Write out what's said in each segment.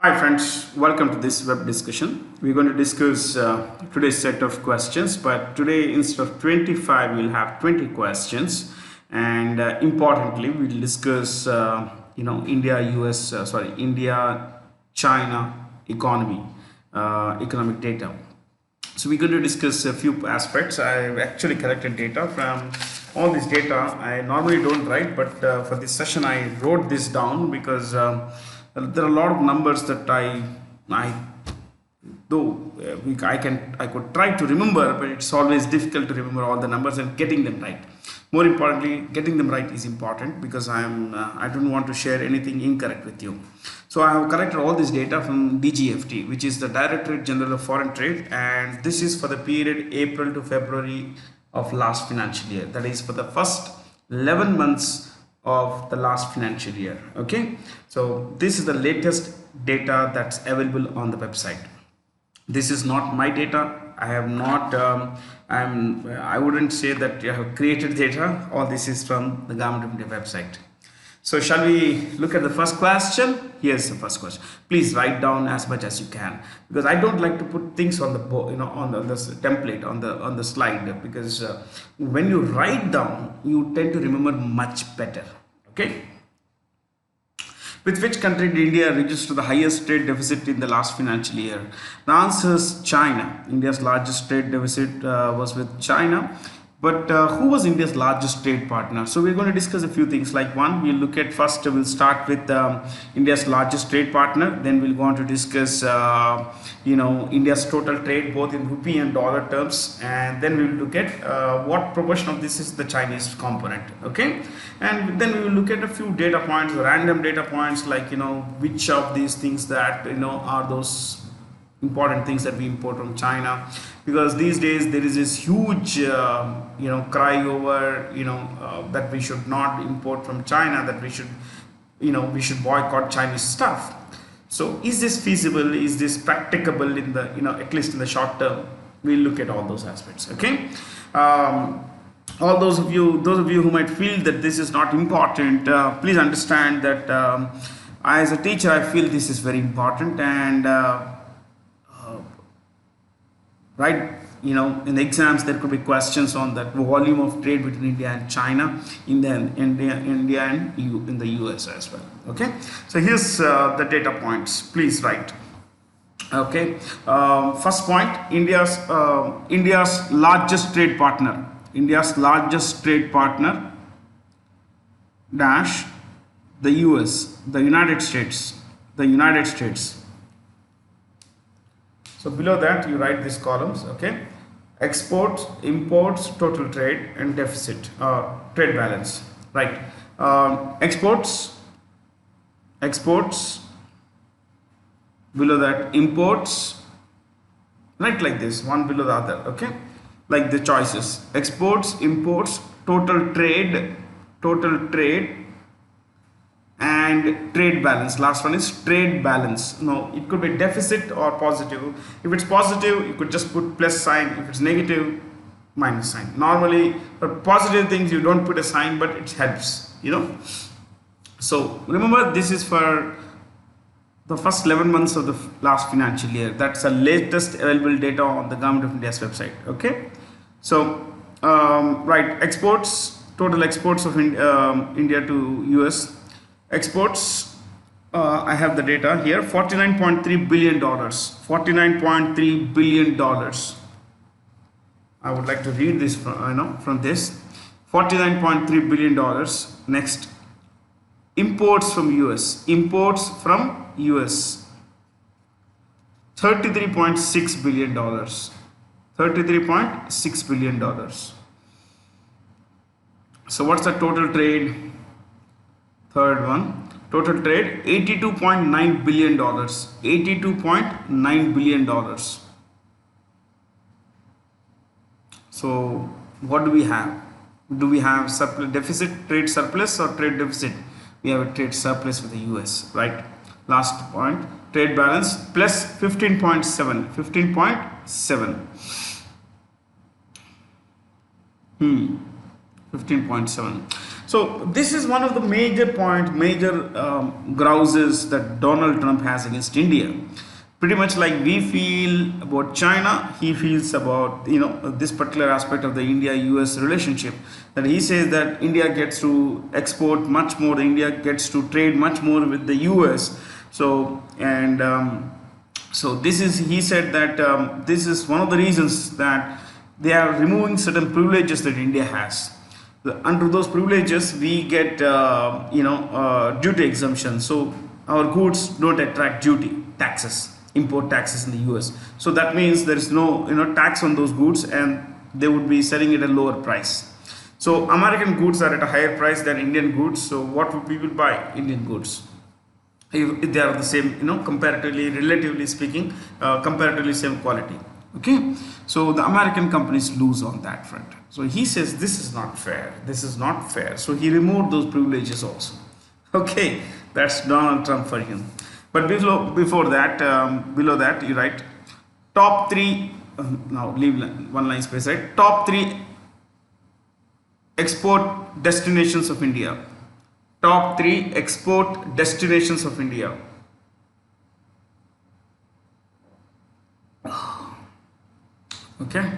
Hi friends, welcome to this web discussion. We're going to discuss today's set of questions, but today instead of 25 we'll have 20 questions, and importantly we'll discuss India China economy, economic data. So we're going to discuss a few aspects. I've actually collected data from all this data. I normally don't write, but for this session I wrote this down because there are a lot of numbers that I though I could try to remember, but it's always difficult to remember all the numbers and getting them right. More importantly, getting them right is important because I don't want to share anything incorrect with you. So I have collected all this data from DGFT, which is the Directorate General of Foreign Trade, and this is for the period April to February of last financial year. That is for the first 11 months of the last financial year. Okay, so this is the latest data that's available on the website. This is not my data. I have not I wouldn't say that I have created data. All this is from the Government of India website. So shall we look at the first question? Here's the first question. Please write down as much as you can, because I don't like to put things on the on the template on the slide, because when you write down you tend to remember much better. Okay. With which country did India register the highest trade deficit in the last financial year? The answer is China. India's largest trade deficit was with China. But who was India's largest trade partner? So we're going to discuss a few things. Like one, we'll start with India's largest trade partner. Then we'll go on to discuss, India's total trade, both in rupee and dollar terms. And then we'll look at what proportion of this is the Chinese component. Okay. And then we will look at a few data points, random data points, like, which of these things that, are those important things that we import from China, because these days there is this huge cry over that we should not import from China, that we should boycott Chinese stuff. So is this feasible, is this practicable in the at least in the short term? We'll look at all those aspects. Okay. All those of you who might feel that this is not important, please understand that as a teacher I feel this is very important, and right, in the exams there could be questions on that volume of trade between India and China, India and in the US as well. Okay, so here's the data points. Please write. Okay, first point, India's largest trade partner. India's largest trade partner dash the US, the United States. So below that you write these columns. Okay, exports, imports, total trade, and deficit, trade balance. Right. Exports. Below that imports. Right, like this, one below the other. Okay, like the choices: exports, imports, total trade, and trade balance. Last one is trade balance. No, it could be deficit or positive. If it's positive, you could just put plus sign. If it's negative, minus sign. Normally for positive things you don't put a sign, but it helps, So remember, this is for the first 11 months of the last financial year. That's the latest available data on the Government of India's website. Okay, so right, exports, total exports of India to US. Exports, I have the data here, $49.3 billion. $49.3 billion. I would like to read this from this. $49.3 billion. Next, imports from US. $33.6 billion. $33.6 billion. So what's the total trade? Third one, total trade, $82.9 billion. $82.9 billion. So what do we have? Do we have deficit, trade surplus, or trade deficit? We have a trade surplus with the US, right? Last point, trade balance plus 15.7. 15.7. 15.7. So this is one of the major grouses that Donald Trump has against India. Pretty much like we feel about China, he feels about this particular aspect of the India-US relationship. That he says that India gets to export much more, India gets to trade much more with the US. So and so this is, he said that this is one of the reasons that they are removing certain privileges that India has. Under those privileges, we get duty exemption. So our goods don't attract taxes, import taxes in the US. So that means there is no tax on those goods, and they would be selling at a lower price. So American goods are at a higher price than Indian goods. So what would people buy? Indian goods. If they are the same, comparatively, relatively speaking, comparatively same quality. Okay, so the American companies lose on that front. So he says this is not fair. This is not fair. So he removed those privileges also. Okay, that's Donald Trump for him. But below that, you write top three. Now leave one line space. Right, top three export destinations of India. Top three export destinations of India. Okay,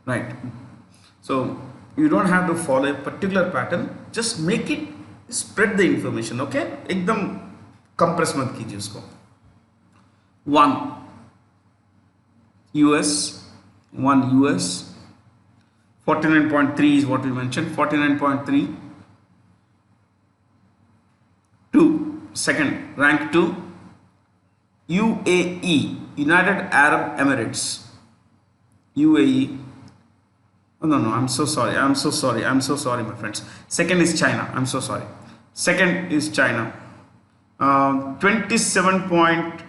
right. So you don't have to follow a particular pattern. Just make it, spread the information. Okay, एकदम compress मत कीजिए उसको. 1 US, 49.3 is what we mentioned. 49.3. 2, second, rank 2, UAE, United Arab Emirates. UAE. Oh, no, I'm so sorry, my friends. Second is China. I'm so sorry. Second is China. 27 point.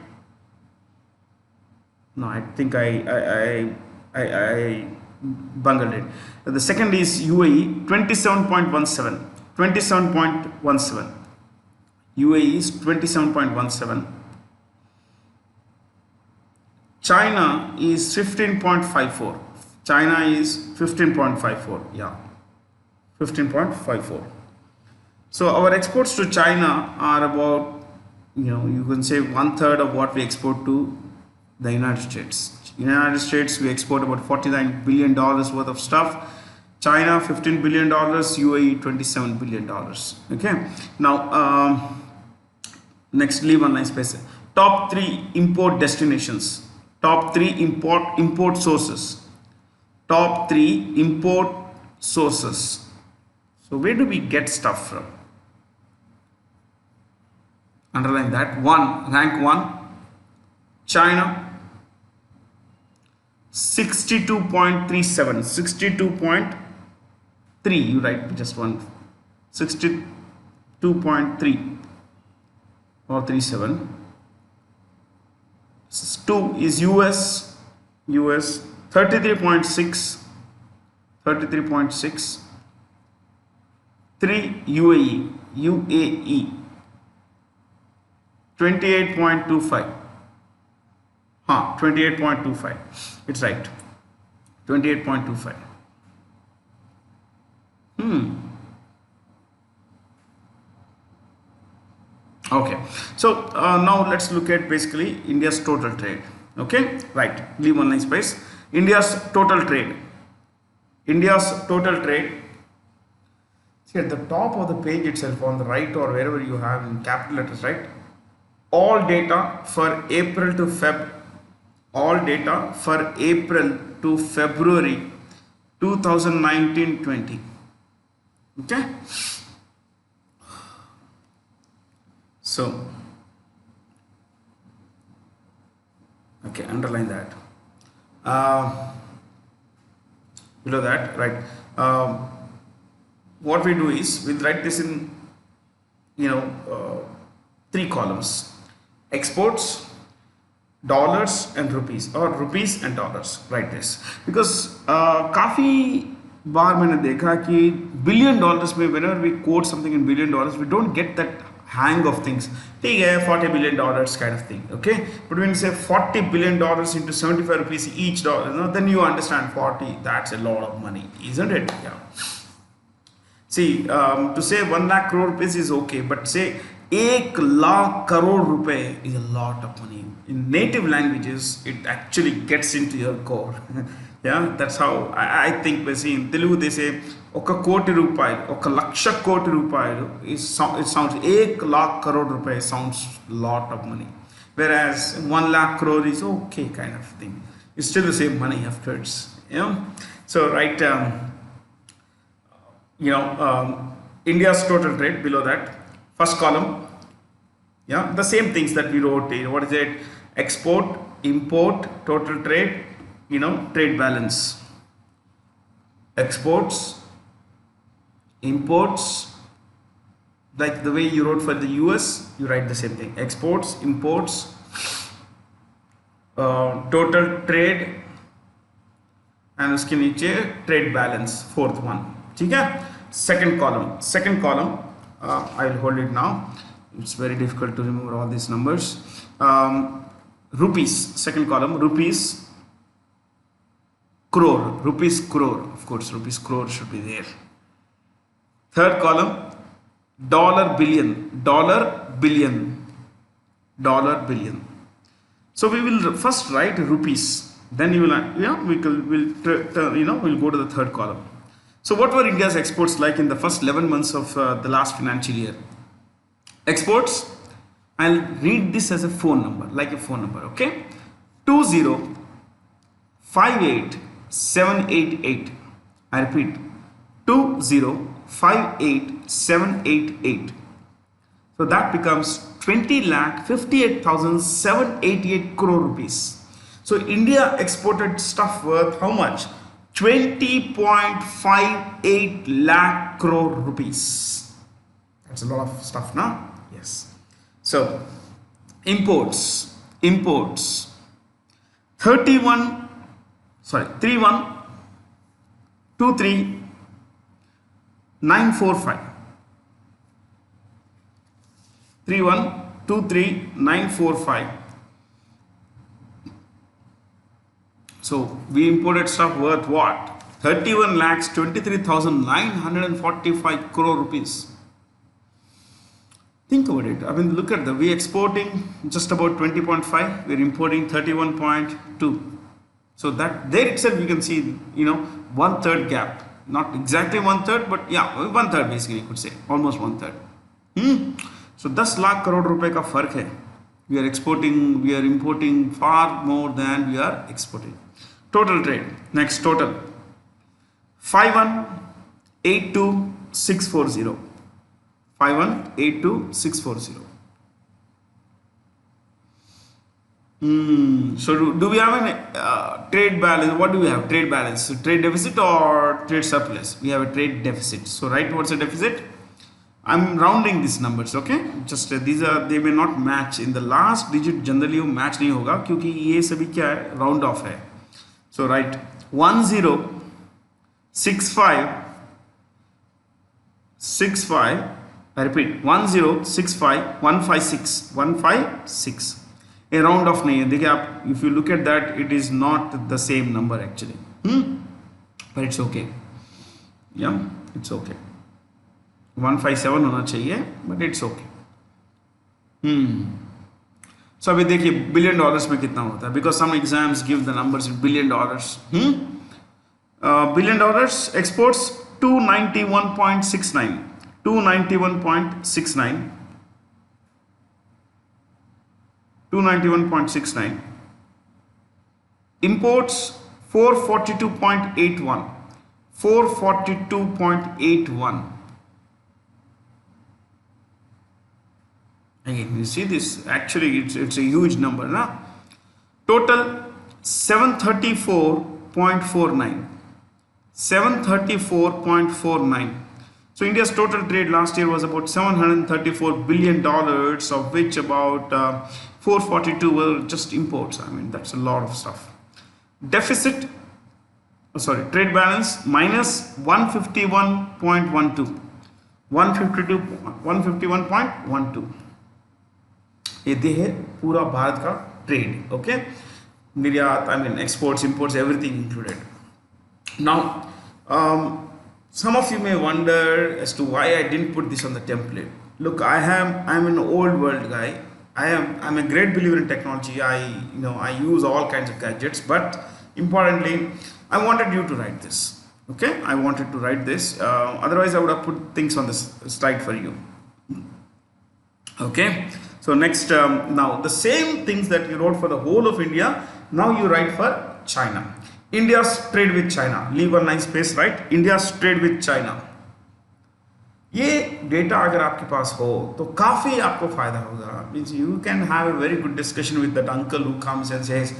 No, I think I bungled it. The second is UAE, 27.17. 27.17. UAE is 27.17. China is 15.54. China is 15.54. Yeah, 15.54. So our exports to China are about, you can say 1/3 of what we export to the United States. United States, we export about $49 billion worth of stuff. China, $15 billion. UAE, $27 billion. Okay. Now, next, leave one line space. Top 3 import destinations. Top 3 import sources. Top 3 import sources. So where do we get stuff from? Underline that. Rank 1, China, 62.37. 62.3. You write just one. 62.3 or 37. 2 is US 33.6. 33.6. 3 UAE 28.25. 28.25. It's right. 28.25. Okay, so now let's look at basically India's total trade. Okay, right, leave one line space. India's total trade. See at the top of the page itself, on the right or wherever you have in capital letters, right? All data for April to February 2019-20. Okay. So, okay, underline that. Below that, right? What we do is we'll write this in 3 columns: exports, dollars and rupees, or rupees and dollars. Write this because काफी बार मैंने देखा कि $billion में whenever we quote something in $1 billion, we don't get that hang of things. ठीक है, $40 billion kind of thing. Okay, but when you say $40 billion into 75 rupees each dollar, then you understand 40. That's a lot of money, isn't it? Yeah. See, to say 1 lakh crore rupees is okay, but say 1 lakh crore rupee is a lot of money. In native languages, it actually gets into your core. Yeah, that's how I think. See, in Telugu they say oka koti rupayalu, oka laksha koti rupayalu it sounds 1 lakh crore rupees sounds lot of money, whereas 1 lakh crore is okay kind of thing. It's still the same money afterwards. Yeah, so right. India's total trade below that, first column, yeah, the same things that we wrote in, what is it, export, import, total trade, trade balance, exports, imports, like the way you wrote for the US, you write the same thing, exports, imports, total trade, and उसके नीचे trade balance, fourth one. ठीक है, second column, I will hold it now, it's very difficult to remember all these numbers. Rupees, second column, rupees crore, of course rupees crore should be there. Third column, dollar billion. So we will first write rupees, then you will, we'll go to the third column. So what were India's exports like in the first 11 months of the last financial year? Exports, I'll read this as a phone number, like a phone number, okay? 2058788. I repeat, 2058788. So that becomes 20,58,788 crore rupees. So India exported stuff worth how much? 20.58 lakh crore rupees. That's a lot of stuff now. Yes. So imports 3123945. 3123945. So we imported stuff worth what? 31,23,945 crore rupees. Think about it. I mean, look at the, we exporting just about 20.5, we're importing 31.2. So that there itself you can see, 1/3 gap. Not exactly 1/3, but yeah, 1/3 basically you could say, almost 1/3. So 10 lakh crore rupees का फर्क है. We are importing far more than we are exporting. Total trade. Next, total 5182640. 5182640. So do we have a trade balance? What do we have? Trade balance, so trade deficit or trade surplus? We have a trade deficit. So right, what's a deficit? I'm rounding these numbers, okay? Just they may not match. In the last digit generally match नहीं होगा क्योंकि ये सभी क्या है, round off है. So right, 1065. I repeat, 1065156. A round off नहीं है. देखिए आप, if you look at that, it is not the same number actually. But it's okay. Yeah, it's okay. 157 होना चाहिए, but it's okay. So अभी देखिए $billion में कितना होता है, because some exams give the numbers in $1 billion. $1 billion exports 291.69. 291.69. Imports 442.81. 442.81. Again, you see this, actually it's a huge number now. Total 734.49. 734.49. So India's total trade last year was about $734 billion, of which about 442 were just imports. I mean, that's a lot of stuff. Deficit, trade balance minus 151.12. 151.12. ये है पूरा भारत का trade, okay? निर्यात, I mean exports, imports, everything included. Now Some of you may wonder as to why I didn't put this on the template. Look, I'm an old world guy. I'm a great believer in technology. I use all kinds of gadgets, but importantly, I wanted you to write this. Okay, I wanted to write this. Otherwise, I would have put things on this slide for you. Okay, so next, now the same things that you wrote for the whole of India, now you write for China. India's trade with China. Leave a nice space, right? India's trade with China. ये data अगर आपके पास हो तो काफ़ी आपको फ़ायदा होगा. Means you can have a very good discussion with that uncle who comes and says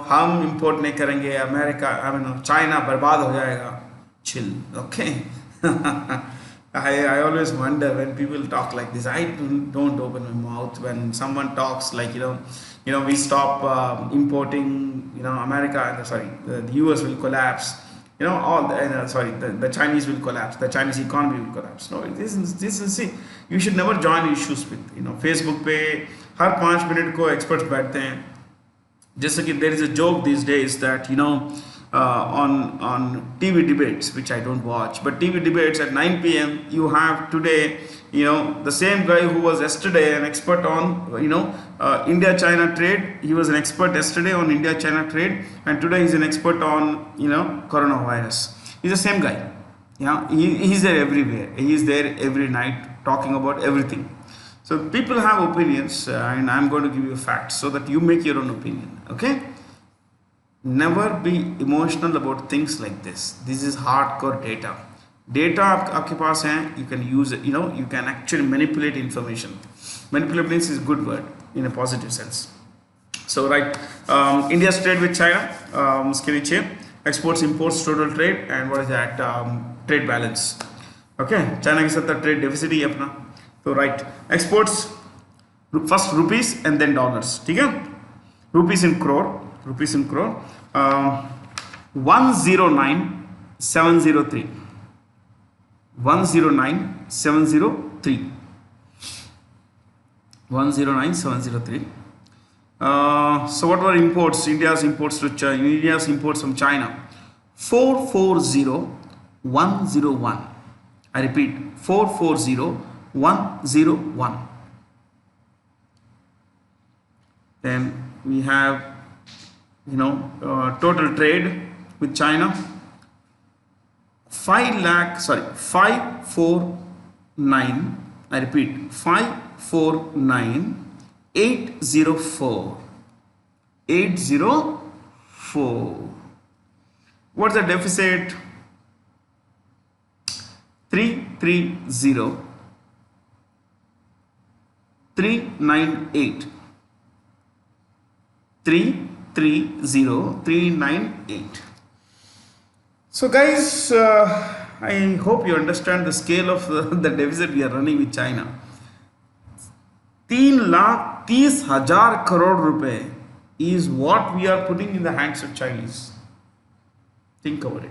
हम इंपोर्ट नहीं करेंगे अमेरिका चाइना बर्बाद हो जाएगा. Chill. Okay. I always wonder when people talk like this. I don't open my mouth when someone talks like we stop importing America, sorry, the US will collapse. The Chinese will collapse, the Chinese economy will collapse. No, this is see, you should never join issues with Facebook पे हर 5 minute को experts बैठते हैं. जैसे कि there is a joke these days that on TV debates, which I don't watch, but TV debates at 9 p.m. you have today the same guy who was yesterday an expert on India-China trade. He was an expert yesterday on India-China trade, and today he's an expert on coronavirus. He's the same guy. He's there everywhere. He's there every night talking about everything. So people have opinions, and I'm going to give you facts so that you make your own opinion. Okay. Never be emotional about things like this. This is hardcore data. Data आपके पास है, you can use it. You can actually manipulate information. Manipulate means is a good word in a positive sense. So right, India's trade with China. उसके नीचे exports, imports, total trade, and what is that? Trade balance. Okay, China के साथ trade deficit ही अपना. So right, exports first rupees and then dollars. ठीक है? Rupees in crore. 109,703. 109,703. 109,703. So what were imports? India's imports to China. India's imports from China. 440,101. I repeat, 440,101. Then we have total trade with China 549. I repeat, 549,804. 804. What's the deficit? 330,398. 330,398. So guys, I hope you understand the scale of the deficit we are running with China. 3,30,000 crore रुपए is what we are putting in the hands of Chinese. Think about it.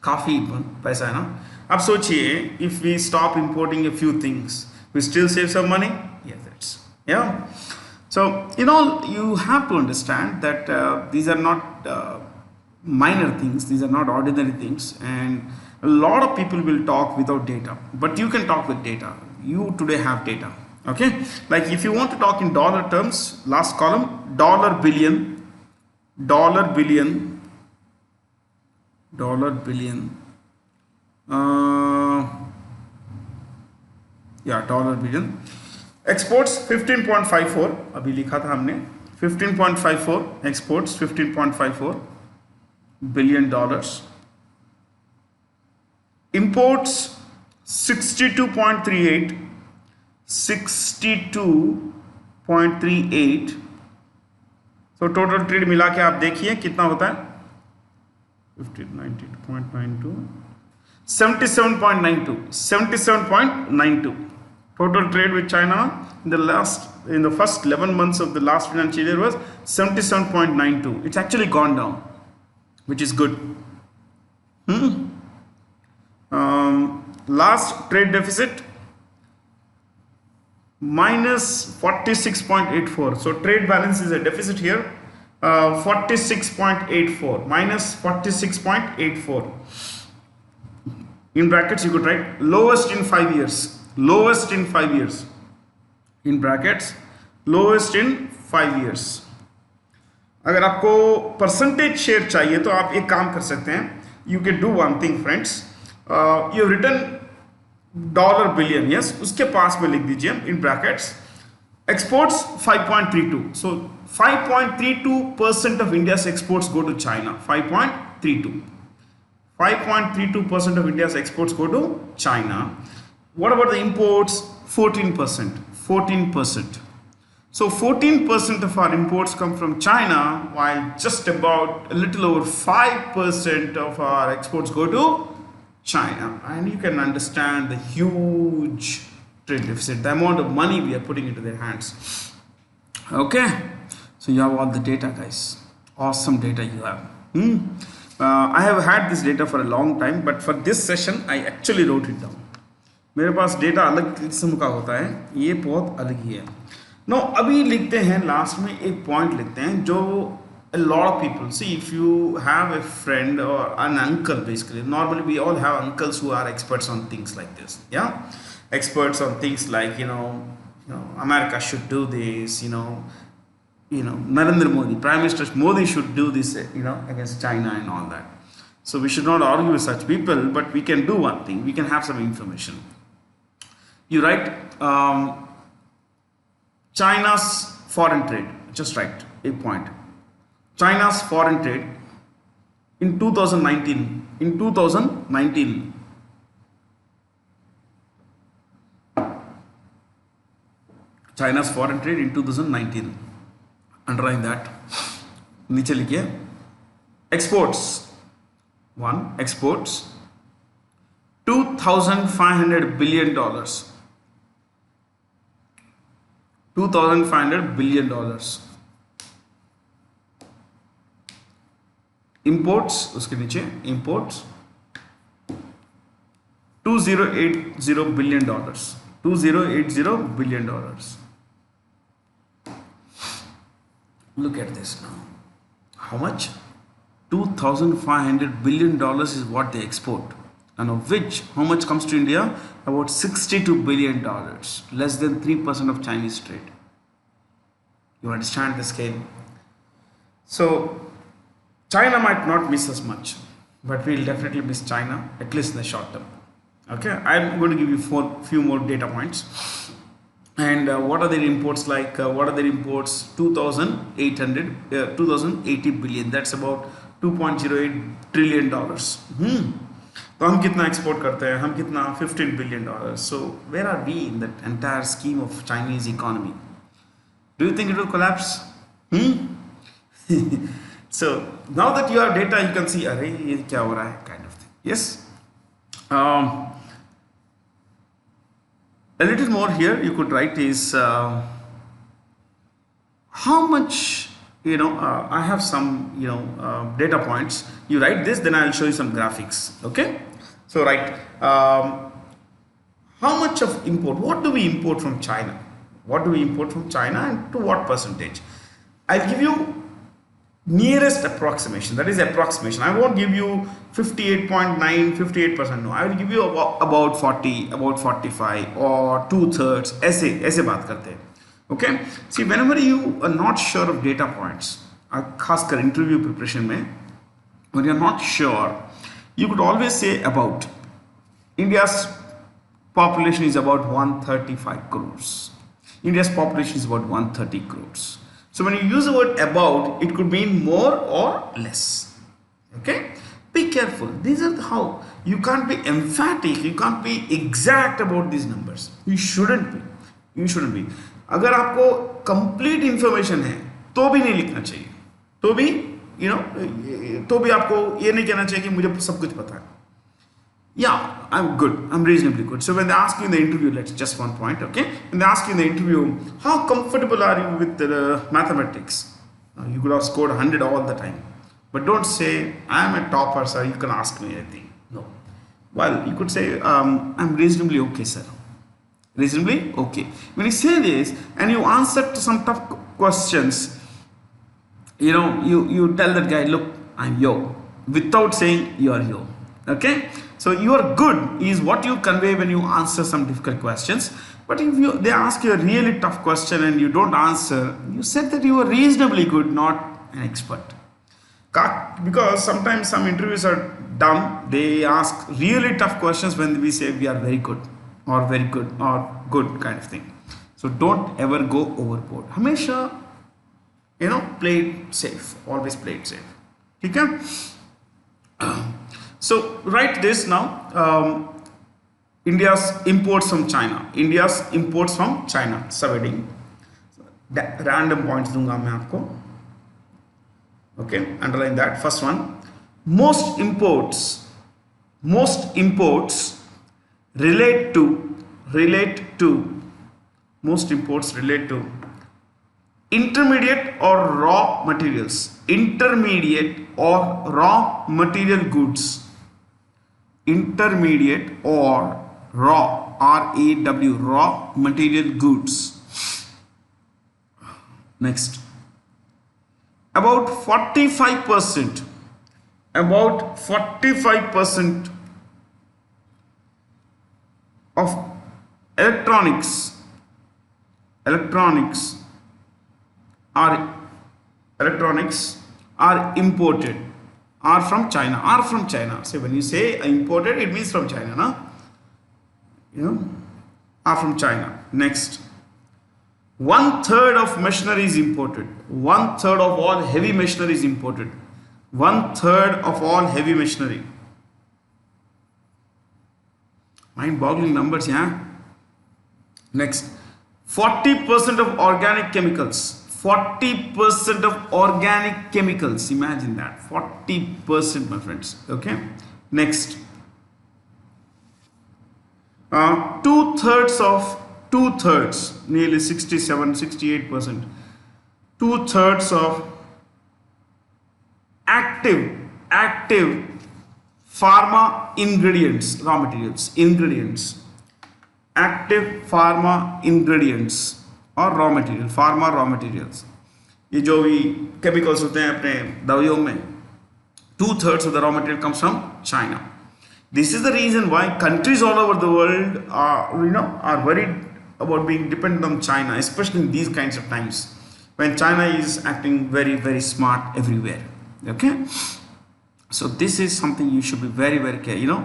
काफी पैसा है ना. अब सोचिए, if we stop importing a few things, we still save some money. Yes, that's So you have to understand that these are not minor things. These are not ordinary things, and a lot of people will talk without data, but you can talk with data. You today have data. Okay, like if you want to talk in dollar terms, last column, dollar billion, dollar billion. Dollar billion. Exports 15.54. अभी लिखा था हमने 15.54. Exports 15.54 billion dollars. Imports 62.38. 62.38. So total trade मिला के आप देखिए कितना होता है. 90.92. 77.92. 77.92. Total trade with China in the first 11 months of the last financial year was 77.92. It's actually gone down, which is good. Last trade deficit minus 46.84. So trade balance is a deficit here. 46.84 minus 46.84. In brackets you could write lowest in 5 years, lowest in 5 years, in brackets lowest in 5 years. अगर आपको percentage share चाहिए तो आप एक काम कर सकते हैं, you can do one thing friends, you return dollar billion, yes, उसके पास में लिख दीजिए in brackets exports 5.32. So 5.32% of India's exports go to China. 5.32. 5.32% of India's exports go to China. What about the imports? 14%. 14%. So 14% of our imports come from China, while just about a little over 5% of our exports go to China. And you can understand the huge trade deficit, the amount of money we are putting into their hands. Okay, so you have all the data, guys. Awesome data you have. I have had this data for a long time, but for this session I actually wrote it down. मेरे पास data अलग किस्म का होता है, ये बहुत अलग ही है. Now अभी लिखते हैं, लास्ट में एक पॉइंट लिखते हैं जो a lot of people see. If you have a friend or an uncle, basically normally we all have uncles who are experts on things like this, yeah, experts on things like, you know, America should do this, you know, Narendra Modi, Prime Minister Modi should do this, against China and all that. So we should not argue with such people, but we can do one thing, we can have some information. You write China's foreign trade, just write a point. China's foreign trade in 2019, China's foreign trade in 2019, underline that, नीचे लिखिए exports, exports $2,500 billion, $2,500 billion. Imports, उसके नीचे imports $2080 billion, $2080 billion. Look at this now. How much? $2,500 billion is what they export, and of which how much comes to India? About $62 billion, less than 3% of Chinese trade. You understand the scale? So China might not miss us much, but we'll definitely miss China, at least in the short term. Okay, I'm going to give you few more data points. And what are their imports like? What are their imports? 2,080 billion. That's about 2.08 trillion dollars. तो हम कितना export करते हैं? हम कितना? 15 billion dollars. So where are we in that entire scheme of Chinese economy? Do you think it will collapse? So now that you have data, you can see, अरे ये क्या हो रहा है, kind of thing. Yes. A little more here you could write is how much, I have some, data points. You write this, then I'll show you some graphics. Okay. So write how much of import, what do we import from China? What do we import from China and to what percentage? I'll give you nearest approximation, that is approximation. I won't give you 58.9, 58%, no, I will give you about 40, about 45 or 2/3, ऐसे बात करते हैं. Okay, see, whenever you are not sure of data points, खासकर interview preparation में, when you're not sure, you could always say about. India's population is about 135 crores. India's population is about 130 crores. So when you use the word about, it could mean more or less. Okay, be careful. These are how you can't be emphatic, you can't be exact about these numbers. You shouldn't be. अगर आपको complete information है तो भी नहीं लिखना चाहिए, तो भी तो भी आपको ये नहीं कहना चाहिए कि मुझे सब कुछ पता है. Yeah, I'm good, I'm reasonably good. So when they ask you in the interview, let's just one point, okay? When they ask you in the interview, how comfortable are you with mathematics? You could have scored 100 all the time. But don't say, I'm a topper, sir, you can ask me anything. No. Well, you could say, I'm reasonably okay, sir. Reasonably okay. When you say this and you answer to some tough questions, you tell that guy, look, I'm yo, without saying you're yo. Okay, So you are good is what you convey when you answer some difficult questions. But if they ask you a really tough question and you don't answer, you said that you are reasonably good, not an expert. Because sometimes some interviews are dumb. They ask really tough questions when we say we are very good or good kind of thing. So don't ever go overboard. Hamesha, play it safe. Always play it safe. Okay? So write this now. India's imports from China. India's imports from China. Subheading. Random points दूंगा मैं आपको. Okay, underline that. First one. Most imports relate to intermediate or raw materials. Intermediate or raw material goods. Intermediate or raw, R-A-W, raw material goods. Next. About 45% of electronics are imported, are from China. So when you say imported, it means from China, na? Are from China. Next. 1/3 of machinery is imported. 1/3 of all heavy machinery is imported. 1/3 of all heavy machinery. Mind-boggling numbers, yeah. Next, 40% of organic chemicals. 40% of organic chemicals. Imagine that. 40%, my friends. Okay. Next, 2/3, nearly 67, 68%. 2/3 of active pharma ingredients, raw materials, active pharma ingredients और raw material, pharma raw materials. ये जो भी chemicals होते हैं अपने दवाइयों में, 2/3 of the raw material comes from China. This is the reason why countries all over the world are worried about being dependent on China, especially in these kinds of times when China is acting very, very smart everywhere. Okay. So this is something you should be very, very careful.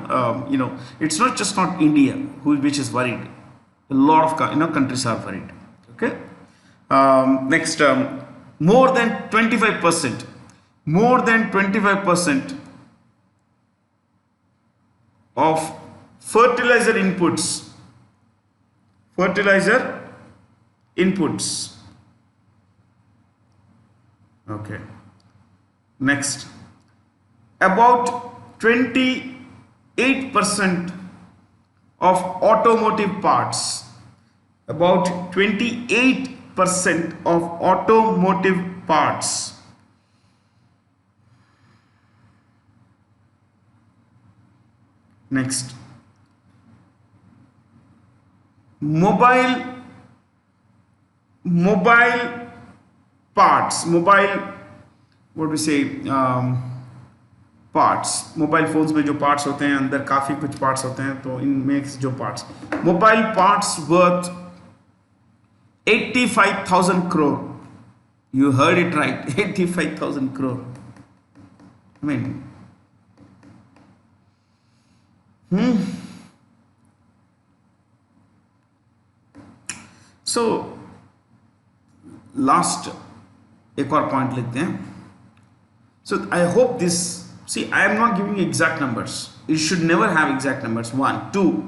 It's not just not India which is worried. A lot of countries are worried. Okay. Next, more than 25% of fertilizer inputs. Okay. Next, about 28% of automotive parts. About 28% of automotive parts. Next, mobile parts, parts, mobile phones में जो parts होते हैं अंदर काफ़ी कुछ parts होते हैं, तो इनमें जो parts, mobile parts worth 85,000 crore. You heard it right, 85,000 crore. I mean, So last एक और पॉइंट लिखते हैं. So I hope this. See, I am not giving exact numbers. You should never have exact numbers. 1, 2.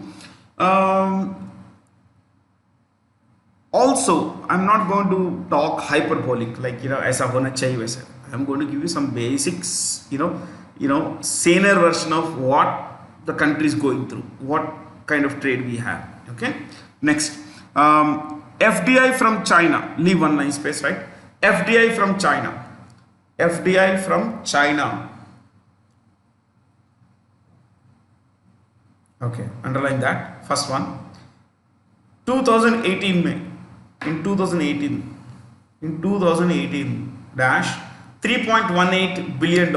Also, I'm not going to talk hyperbolic, like ऐसा होना चाहिए वैसे. I'm going to give you some basics, saner version of what the country is going through, what kind of trade we have. Okay. Next, FDI from China. Leave one line space, right? FDI from China. FDI from China. Okay, underline that. First one. 2018 में, in 2018 dash $3.18 billion.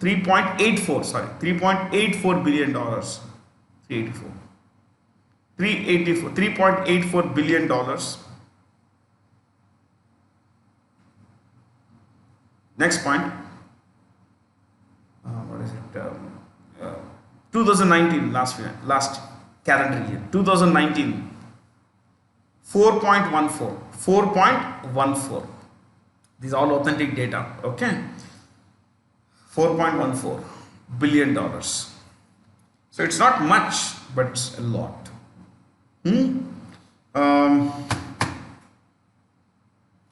3.84, sorry, $3.84 billion. 384. 3.84 billion dollars. Next point. What is it? 2019, last calendar year. 2019. 4.14. 4.14. These are all authentic data. Okay. $4.14 billion. So it's not much, but it's a lot.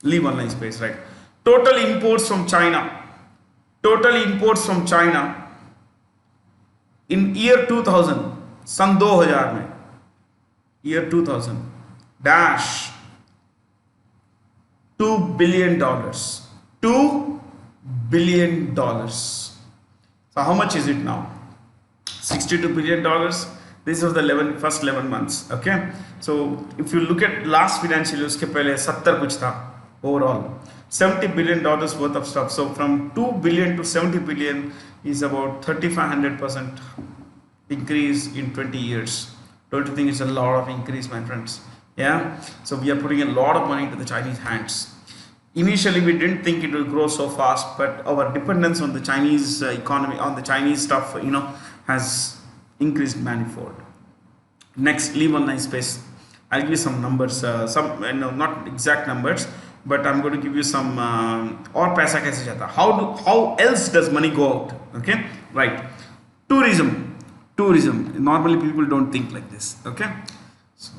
Leave online space, right? Total imports from China. Total imports from China in year 2000, सन 2000 में, year 2000, dash $2 billion. $2 billion. So how much is it now? $62 billion. This was the first 11 months. Okay. So if you look at last financial year, उसके पहले 70 कुछ था overall. $70 billion worth of stuff. So from 2 billion to 70 billion is about 3,500% increase in 20 years. Don't you think it's a lot of increase, my friends? Yeah. So we are putting a lot of money into the Chinese hands. Initially, we didn't think it will grow so fast, but our dependence on the Chinese economy, on the Chinese stuff, has increased manifold. Next, leave online space. I'll give you some numbers, not exact numbers, but I'm going to give you some. और पैसा कैसे जाता? How else does money go out? Okay, right. Tourism. Normally people don't think like this. Okay, so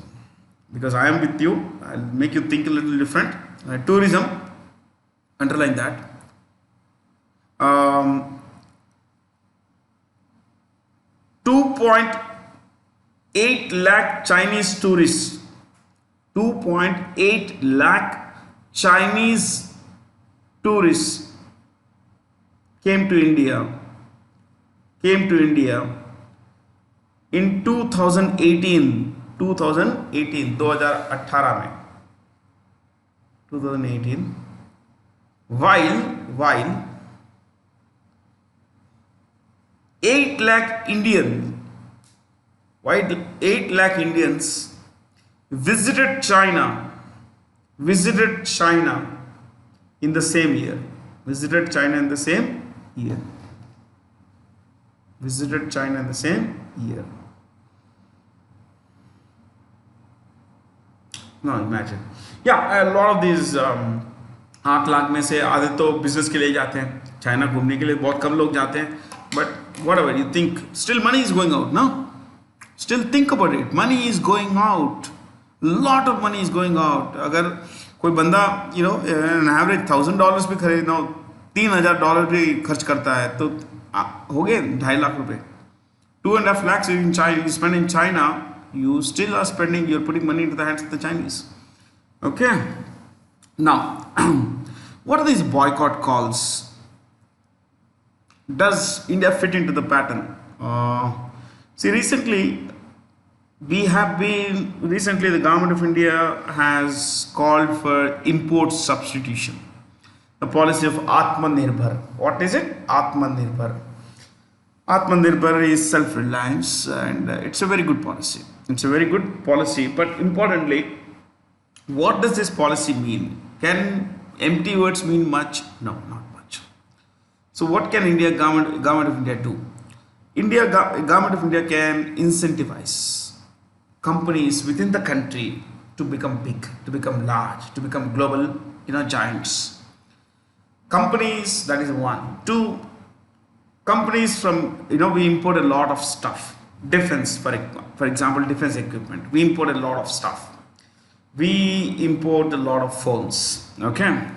because I am with you, I'll make you think a little different. Tourism. Underline that. 2.8 lakh Chinese tourists. 2.8 lakh Chinese tourists came to India in 2018 2018 में 2018 while 8 lakh Indians visited China in the same year. Now imagine. Yeah, a lot of these 8 lakh में से आधे तो business के लिए जाते हैं, China घूमने के लिए बहुत कम लोग जाते हैं. But whatever you think, still money is going out, no? Still think about it. Money is going out. Lot of money is going out. अगर कोई बंदा an average $1,000 भी खरीदना हो, $3,000 भी खर्च करता है तो हो गए 2.5 लाख रुपए. 2.5 lakhs in China, you spend in China, you still are spending, you're putting money into the hands of the Chinese. Okay. Now, what are these boycott calls? Does India fit into the pattern? Recently the government of India has called for import substitution. The policy of Atmanirbhar. What is it? Atmanirbhar. Atmanirbhar is self-reliance, and it's a very good policy. But importantly, what does this policy mean? Can empty words mean much? No, not much. So what can government of India do? Government of India can incentivize companies within the country to become big, to become large, to become global, giants. Companies, that is one. Two, companies from, we import a lot of stuff. Defense, for example, defense equipment. We import a lot of stuff. We import a lot of phones. Okay.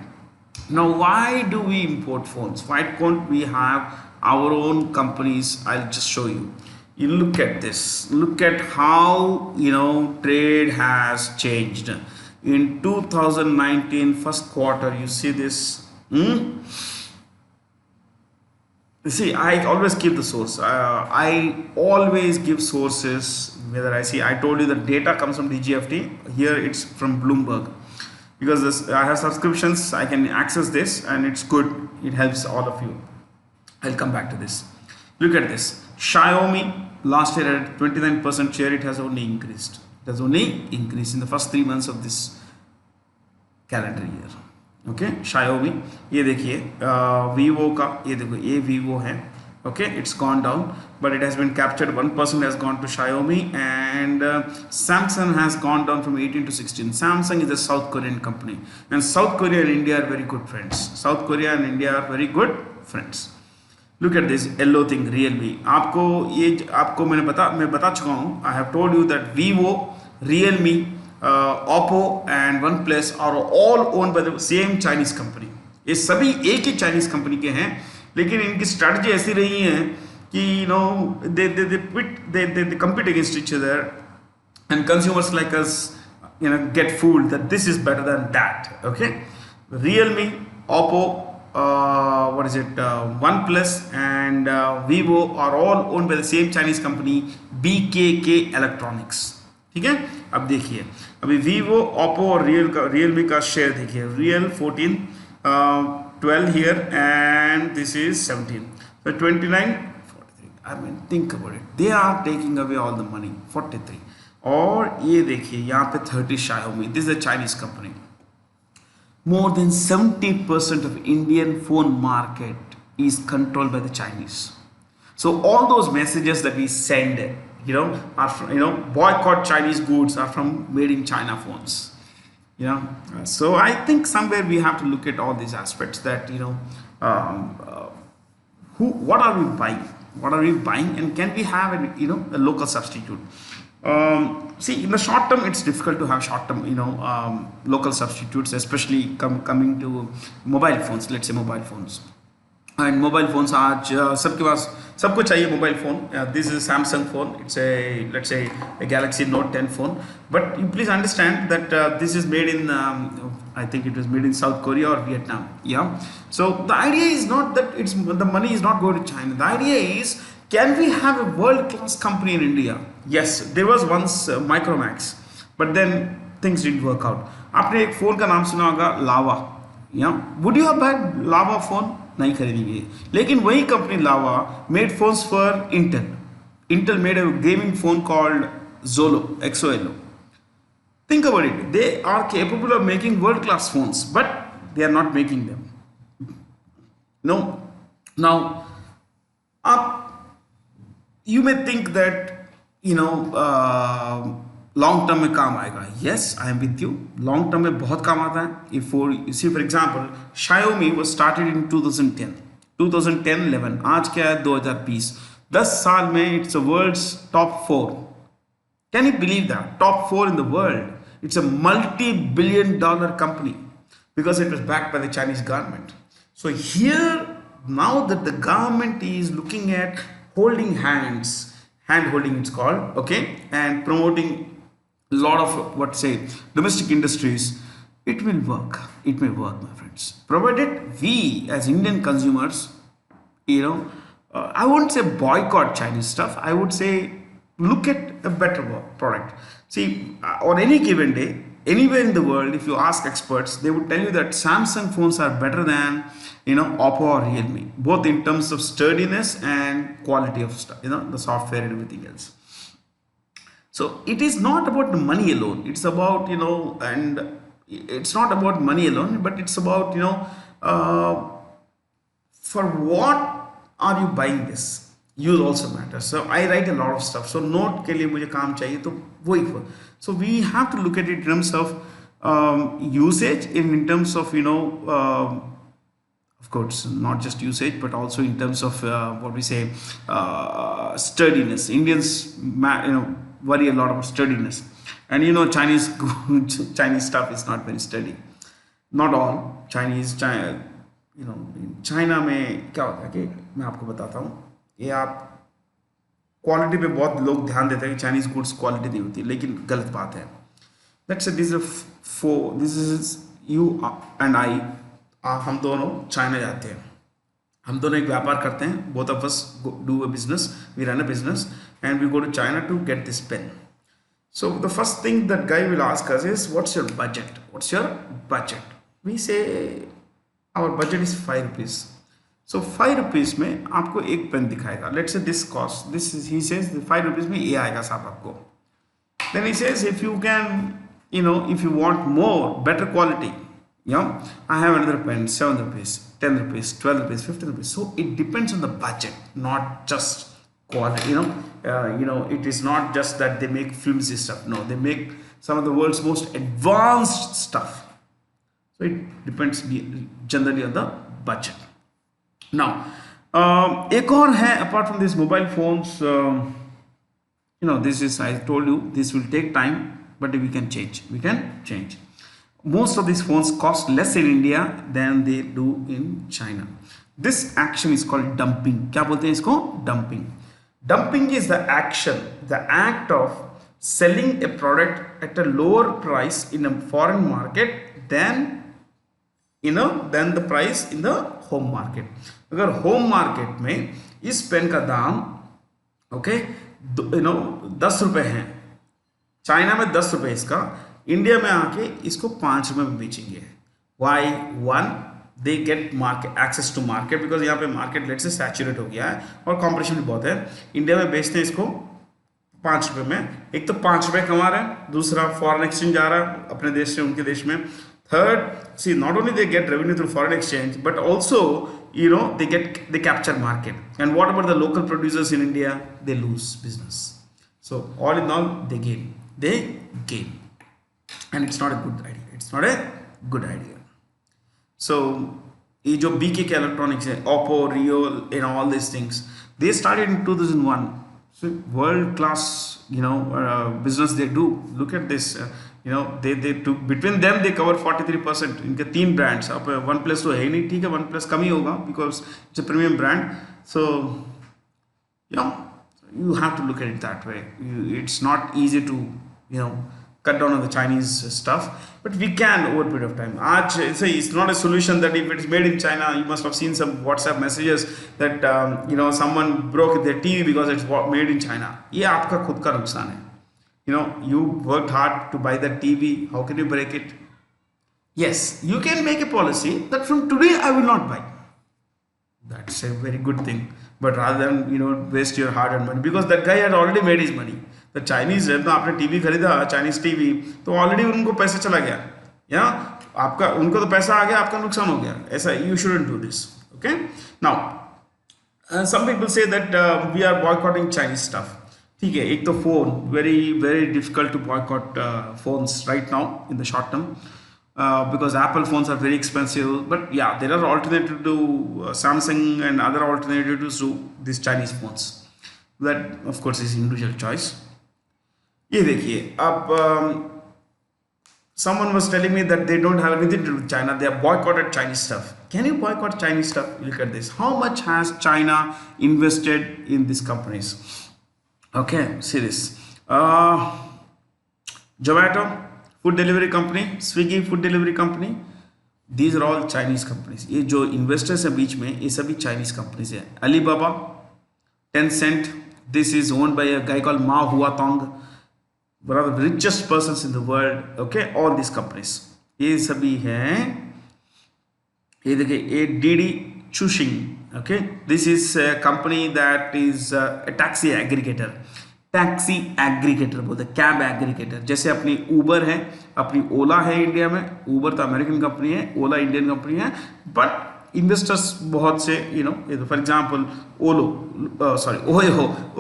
Now, why do we import phones? Why can't we have our own companies? I'll just show you. You look at this. Look at how, trade has changed. In 2019, first quarter, you see this. You see, I always keep the source. I always give sources. I told you the data comes from DGFT. Here it's from Bloomberg. Because I have subscriptions, I can access this, and it's good. It helps all of you. I'll come back to this. Look at this. Xiaomi last year at 29% share. It has only increased. It has only increased in the first 3 months of this calendar year. Okay Xiaomi ये देखिए Vivo का ये देखो ये Vivo है okay it's gone down but it has been captured 1% has gone to Xiaomi and Samsung has gone down from 18 to 16. Samsung is a South Korean company and South Korea and India are very good friends. South Korea and India are very good friends. Look at this yellow thing Realme. आपको मैं बता चुका हूँ. I have told you that Vivo, Realme, Oppo and OnePlus are all owned by the same Chinese company. ये सभी एक ही Chinese company के हैं लेकिन इनकी strategy ऐसी रही है कि they compete against each other and consumers like us get fooled that this is better than that. Okay, Realme, Oppo, OnePlus and Vivo are all owned by the same Chinese company BKK Electronics. ठीक है. अब देखिए अभी Vivo, Oppo और Realme का share देखिए. Real 14, 12 here and this is 17. So 29, 43. I mean think about it. They are taking away all the money. 43. और ये देखिए यहाँ पे 30 Xiaomi. This is a Chinese company. More than 70% of Indian phone market is controlled by the Chinese. So all those messages that we send, are from, boycott Chinese goods are from made in China phones. So I think somewhere we have to look at all these aspects that what are we buying, and can we have a local substitute. See, in the short term it's difficult to have short term local substitutes, especially coming to mobile phones. Let's say mobile phones. And mobile phones आज सबके पास सबको चाहिए mobile phone. This is a Samsung phone. It's let's say a Galaxy Note 10 phone. But you please understand that this is made in I think it was made in South Korea or Vietnam. Yeah. So the idea is not that the money is not going to China. The idea is, can we have a world-class company in India? Yes, there was once Micromax, but then things didn't work out. आपने एक phone का नाम सुना होगा Lava. Yeah. Would you have bought Lava phone? नहीं खरीदेंगे. लेकिन वही company lava made phones for Intel made a gaming phone called Zolo, XOLO. Think about it. They are capable of making world class phones, but they are not making them. No. Now you may think that long term में काम आएगा. Yes, I am with you. Long term में बहुत काम आता है. If for example Xiaomi was started in 2010-11. आज क्या है 2020. 10 साल में it's a world's top 4. Can you believe that? Top 4 in the world. It's a multi-billion-dollar company because it was backed by the Chinese government. So here, now that the government is looking at holding hands, hand holding it's called, okay, and promoting a lot of domestic industries, it will work. It may work, my friends, provided we as Indian consumers, I wouldn't say boycott Chinese stuff. I would say look at a better product. See, on any given day, anywhere in the world, if you ask experts, they would tell you that Samsung phones are better than Oppo or Realme, both in terms of sturdiness and quality of stuff, the software and everything else. So it is not about the money alone. It's about and it's not about money alone, but it's about for what are you buying this? Use also matters. So I write a lot of stuff. So note के लिए मुझे काम चाहिए तो वही. So we have to look at it in terms of usage, in terms of of course not just usage, but also in terms of sturdiness. Indians worry a lot about sturdiness, and Chinese stuff is not very sturdy. Not all China में क्या होता है कि मैं आपको बताता हूँ. ये आप क्वालिटी पे बहुत लोग ध्यान देते हैं कि चाइनीज गुड्स क्वालिटी नहीं होती, लेकिन गलत बात है. Let's say this is you and I. हम दोनों चाइना जाते हैं. हम दोनों एक व्यापार करते हैं. Both of us do a business. We run a business and we go to China to get this pen. So the first thing that guy will ask us is, what's your budget? What's your budget? We say our budget is 5 rupees. So 5 rupees में आपको एक pen दिखाएगा. Let's say this cost, this he says 5 rupees में ये आएगा साहब आपको. Then he says if you can, if you want more, better quality, I have another pen, 7 rupees, 10 rupees, 12 rupees, 15 rupees. So it depends on the budget, not just quality. It is not just that they make flimsy stuff. No, they make some of the world's most advanced stuff. So it depends generally on the budget. Now, एक और है apart from these mobile phones. This is, I told you, this will take time, but we can change. Most of these phones cost less in India than they do in China. This action is called dumping. क्या बोलते हैं इसको? Dumping. Dumping is the action, the act of selling a product at a lower price in a foreign market than the price in the home market. अगर home market में इस pen का दाम, ₹10 है, चाइना में ₹10 इसका, इंडिया में आके इसको ₹5 में बेचेंगे. Why? One, they get market access to market, because यहाँ पे मार्केट लेट से सैचुरेट हो गया है और कंपटीशन भी बहुत है. इंडिया में बेचते हैं इसको ₹5 में. एक तो ₹5 कमा रहे हैं, दूसरा फॉरेन एक्सचेंज जा रहा है अपने देश से उनके देश में. Third, see, not only they get revenue through foreign exchange, but also, they capture market. And what about the local producers in India? They lose business. So all in all, they gain. And it's not a good idea. So, ये जो BKK Electronics है, Oppo, Rio, all these things, they started in 2001. So world class, business they do. Look at this. they took, between them they cover 43%. इनके 3 brands. अब OnePlus तो है ही नहीं, ठीक है, OnePlus कम ही होगा because it's a premium brand. So you have to look at it that way. It's not easy to cut down on the Chinese stuff, but we can over a period of time. आज it's not a solution that if it's made in China, you must have seen some WhatsApp messages that someone broke their TV because it's made in China. ये आपका खुद का नुकसान है. You worked hard to buy that TV. How can you break it? Yes, you can make a policy that from today I will not buy. That's a very good thing. But rather than waste your hard-earned money, because that guy had already made his money. The Chinese है तो आपने TV खरीदा, Chinese TV, तो already उनको पैसा चला गया. आपका उनको तो पैसा आ गया, आपका नुकसान हो गया. ऐसा you shouldn't do this. Okay? Now, some people say that we are boycotting Chinese stuff. ठीक है, एक तो phone, very difficult to boycott phones right now in the short term because Apple phones are very expensive. But yeah, there are alternatives to Samsung and other alternatives to these Chinese phones. That of course is individual choice. ये देखिए, अब someone was telling me that they don't have anything to do with China. They have boycotted Chinese stuff. Can you boycott Chinese stuff? Look at this. How much has China invested in these companies? Okay, see this. Zomato, food delivery company, Swiggy, food delivery company. These are all Chinese companies. ये जो investors हैं बीच में, ये सभी Chinese companies हैं. Alibaba, Tencent. This is owned by a guy called Ma Huatong, one of the richest persons in the world. Okay, all these companies. ये सभी हैं. ये देखिए, Didi Chuxing. Okay, this is a company that is a taxi aggregator. Taxi aggregator बोलते हैं, cab aggregator. जैसे अपनी Uber है, अपनी ओला है इंडिया में. ऊबर तो अमेरिकन कंपनी है, ओला इंडियन कंपनी है, बट इन्वेस्टर्स बहुत से for example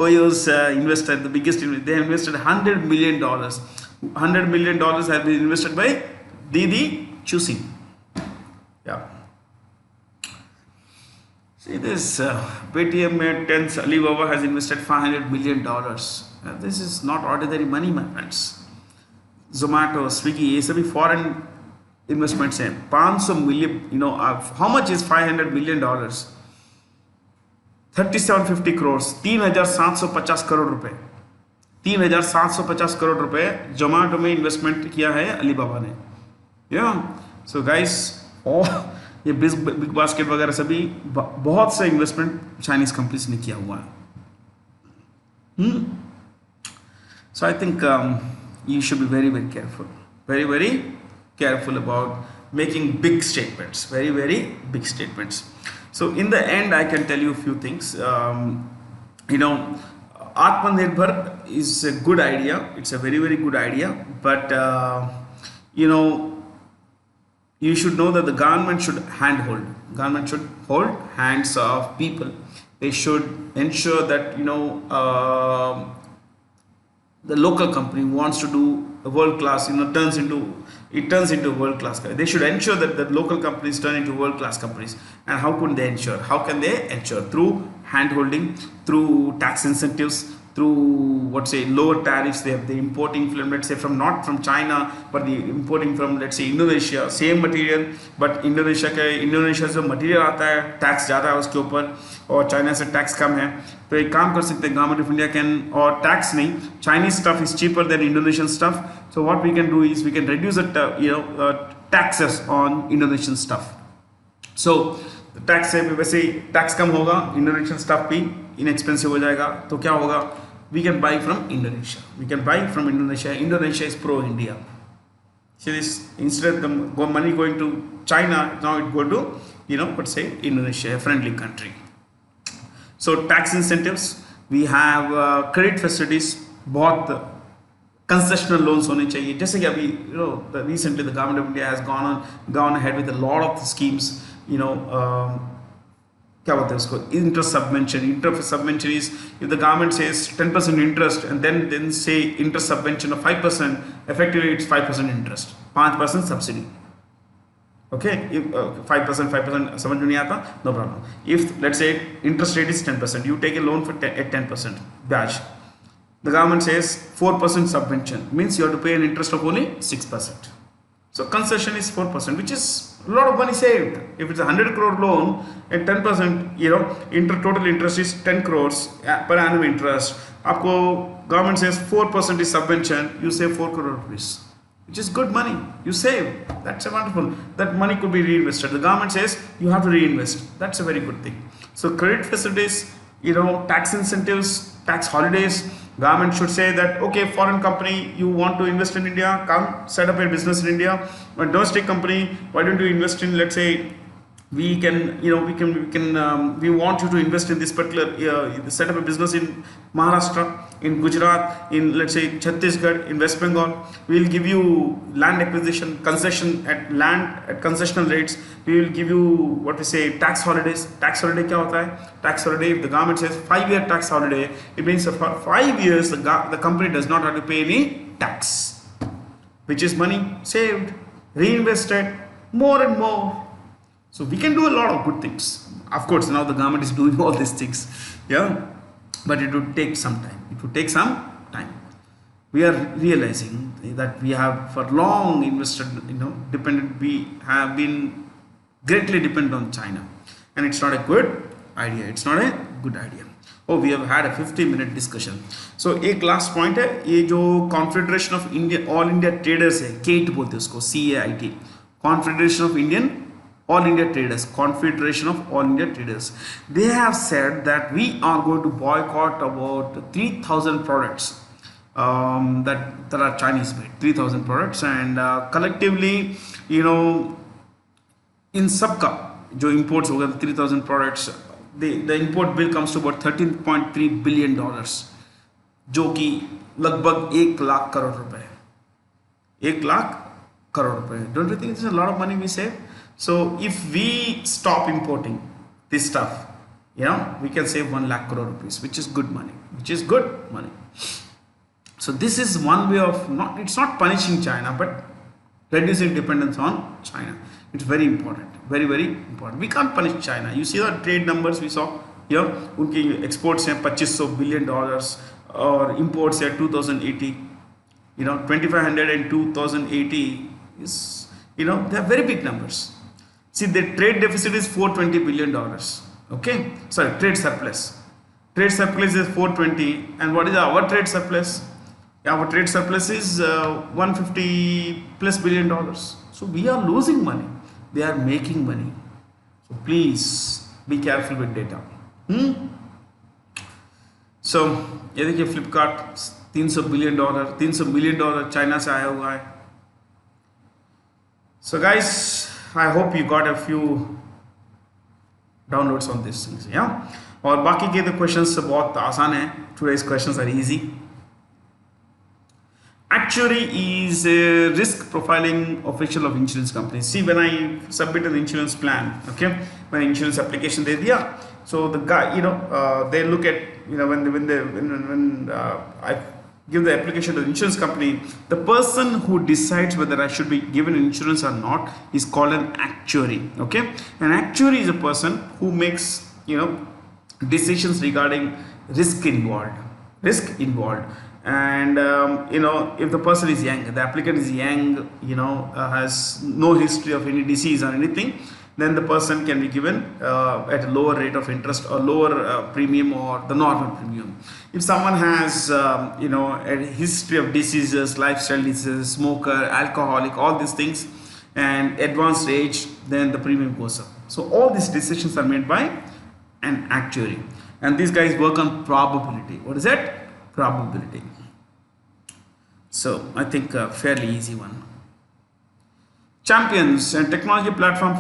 Oyo's invested, the biggest, they have invested $100 million. $100 million have been invested by Didi Chuxing. Yeah. See this, Paytm and Alibaba has invested $500 million. This is not ordinary money, my friends. Zomato, Swiggy, ये सभी foreign investments हैं. 500 million, how much is $500 million? 3750 crores, 3750 crore रुपए. 3750 करोड़ रुपए जोमेटो में investment किया है Alibaba ने. So guys, ये बिग बास्केट वगैरह सभी बहुत से इन्वेस्टमेंट चाइनीज कंपनीज ने किया हुआ है. So I think you should be very careful about making big statements, very big statements. So in the end, I can tell you a few things. You know, Atmanirbhar is a good idea. It's a very, very good idea. But, you know, you should know that the government should handhold. Government should hold hands of people. They should ensure that, you know, the local company wants to do a world class, you know, turns into world class. They should ensure that the local companies turn into world class companies. And how could they ensure? How can they ensure? Through hand holding, through tax incentives, through lower tariffs. They have the importing from, let's say, from not from China, but the importing from, let's say, Indonesia, same material, but Indonesia से material आता है, tax ज़्यादा है उसके ऊपर और China से tax कम है. तो एक काम कर सकते हैं, government of India can, और tax नहीं, Chinese stuff is cheaper than Indonesian stuff. So what we can do is we can reduce the taxes on Indonesian stuff. So the tax से वैसे tax कम होगा, Indonesian stuff भी inexpensive हो जाएगा. तो क्या होगा? We can buy from Indonesia. We can buy from Indonesia. Indonesia is pro-India. See this, instead of the money going to China, now it go to, you know, let's say Indonesia, a friendly country. So tax incentives, we have credit facilities. बहुत concessional loans होने चाहिए. जैसे कि अभी, you know, recently the government of India has gone ahead with a lot of the schemes. You know, क्या बोलते हैं उसको, interest subvention. Interest subvention is if the government says 10% interest and then say interest subvention of 5%, effectively it's 5% interest, 5% subsidy. Okay, if 5% समझ में नहीं आता, no problem. If let's say interest rate is 10%, you take a loan at 10% ब्याज. The government says 4% subvention, means you have to pay an interest of only 6%. So concession is 4%, which is a lot of money saved. If it's a 100 crore loan at 10%, you know, total interest is 10 crores per annum interest. Aapko government says 4% is subvention, you save 4 crore rupees, which is good money. You save. That's a wonderful. That money could be reinvested. The government says you have to reinvest. That's a very good thing. So credit facilities, you know, tax incentives, tax holidays. Government should say that, okay, foreign company, you want to invest in India, come set up a business in India. But domestic company, why don't you invest in, let's say, we want you to invest in this particular, set up a business in Maharashtra, in Gujarat, in, let's say, Chhattisgarh, in West Bengal. We will give you land acquisition, concession at land at concessional rates. We will give you tax holidays. Tax holiday क्या होता है? Tax holiday, if the government says 5-year tax holiday, it means for 5 years the company does not have to pay any tax, which is money saved, reinvested more and more. So we can do a lot of good things. Of course, now the government is doing all these things, yeah, but it would take some time. It would take some time. We are realizing that we have for long invested, you know, dependent. We have been greatly dependent on China, and it's not a good idea. It's not a good idea. Oh, we have had a 50-minute discussion. So एक last point है, ये जो Confederation of India All India Traders है, CAIT बोलते हैं उसको, CAIT, Confederation of All India Traders, Confederation of All India Traders. They have said that we are going to boycott about 3,000 products that are Chinese made, 3,000 products, and collectively, you know, in सबका जो imports होगा 3,000 products, the import bill comes to about $13.3 billion, जो कि लगभग 1 लाख करोड़ रुपए, 1 लाख करोड़ रुपए. Don't you think it's a lot of money we save? So if we stop importing this stuff, you know, we can save 1 lakh crore rupees, which is good money, So this is one way of it's not punishing China, but reducing dependence on China. It's very important, very, very important. We can't punish China. You see the trade numbers we saw here, unki exports are $2,500 billion or imports are 2080, you know, 2,500 and 2080 is, you know, they are very big numbers. See, the trade deficit is $420 billion. Okay, sorry, trade surplus. Trade surplus is 420, and what is our trade surplus? Our trade surplus is $150+ billion. So we are losing money. They are making money. So please be careful with data. So ये देखिए Flipkart $300 billion, $300 million China से आया हुआ है. So guys, I hope you got a few downloads on this things या। और बाकी के तो क्वेश्चंस बहुत आसान है, today's questions are easy. Actuary is a risk profiling official of insurance companies. See, when I submit an insurance plan, okay, when insurance application they diya, so the guy, they look at, when I give the application to the insurance company, the person who decides whether I should be given insurance or not is called an actuary. Okay, an actuary is a person who makes decisions regarding risk involved. And if the person is young, the applicant is young, has no history of any disease or anything, then the person can be given at a lower rate of interest or lower premium or the normal premium. If someone has a history of diseases, lifestyle diseases, smoker, alcoholic, all these things, and advanced age, then the premium goes up. So all these decisions are made by an actuary, and these guys work on probability. What is that? Probability. So I think a fairly easy one. Champions and technology platform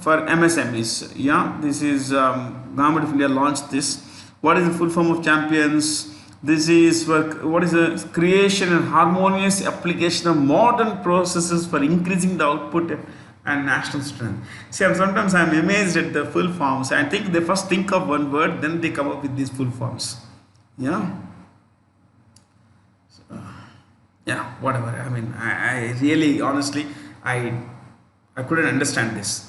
for MSMEs. Yeah, this is Government of India launched this. What is the full form of Champions? This is for what is the creation and harmonious application of modern processes for increasing the output and national strength. See, sometimes I'm amazed at the full forms. I think they first think of one word, then they come up with these full forms. Yeah. Yeah, whatever. I mean, I really, honestly, I couldn't understand this.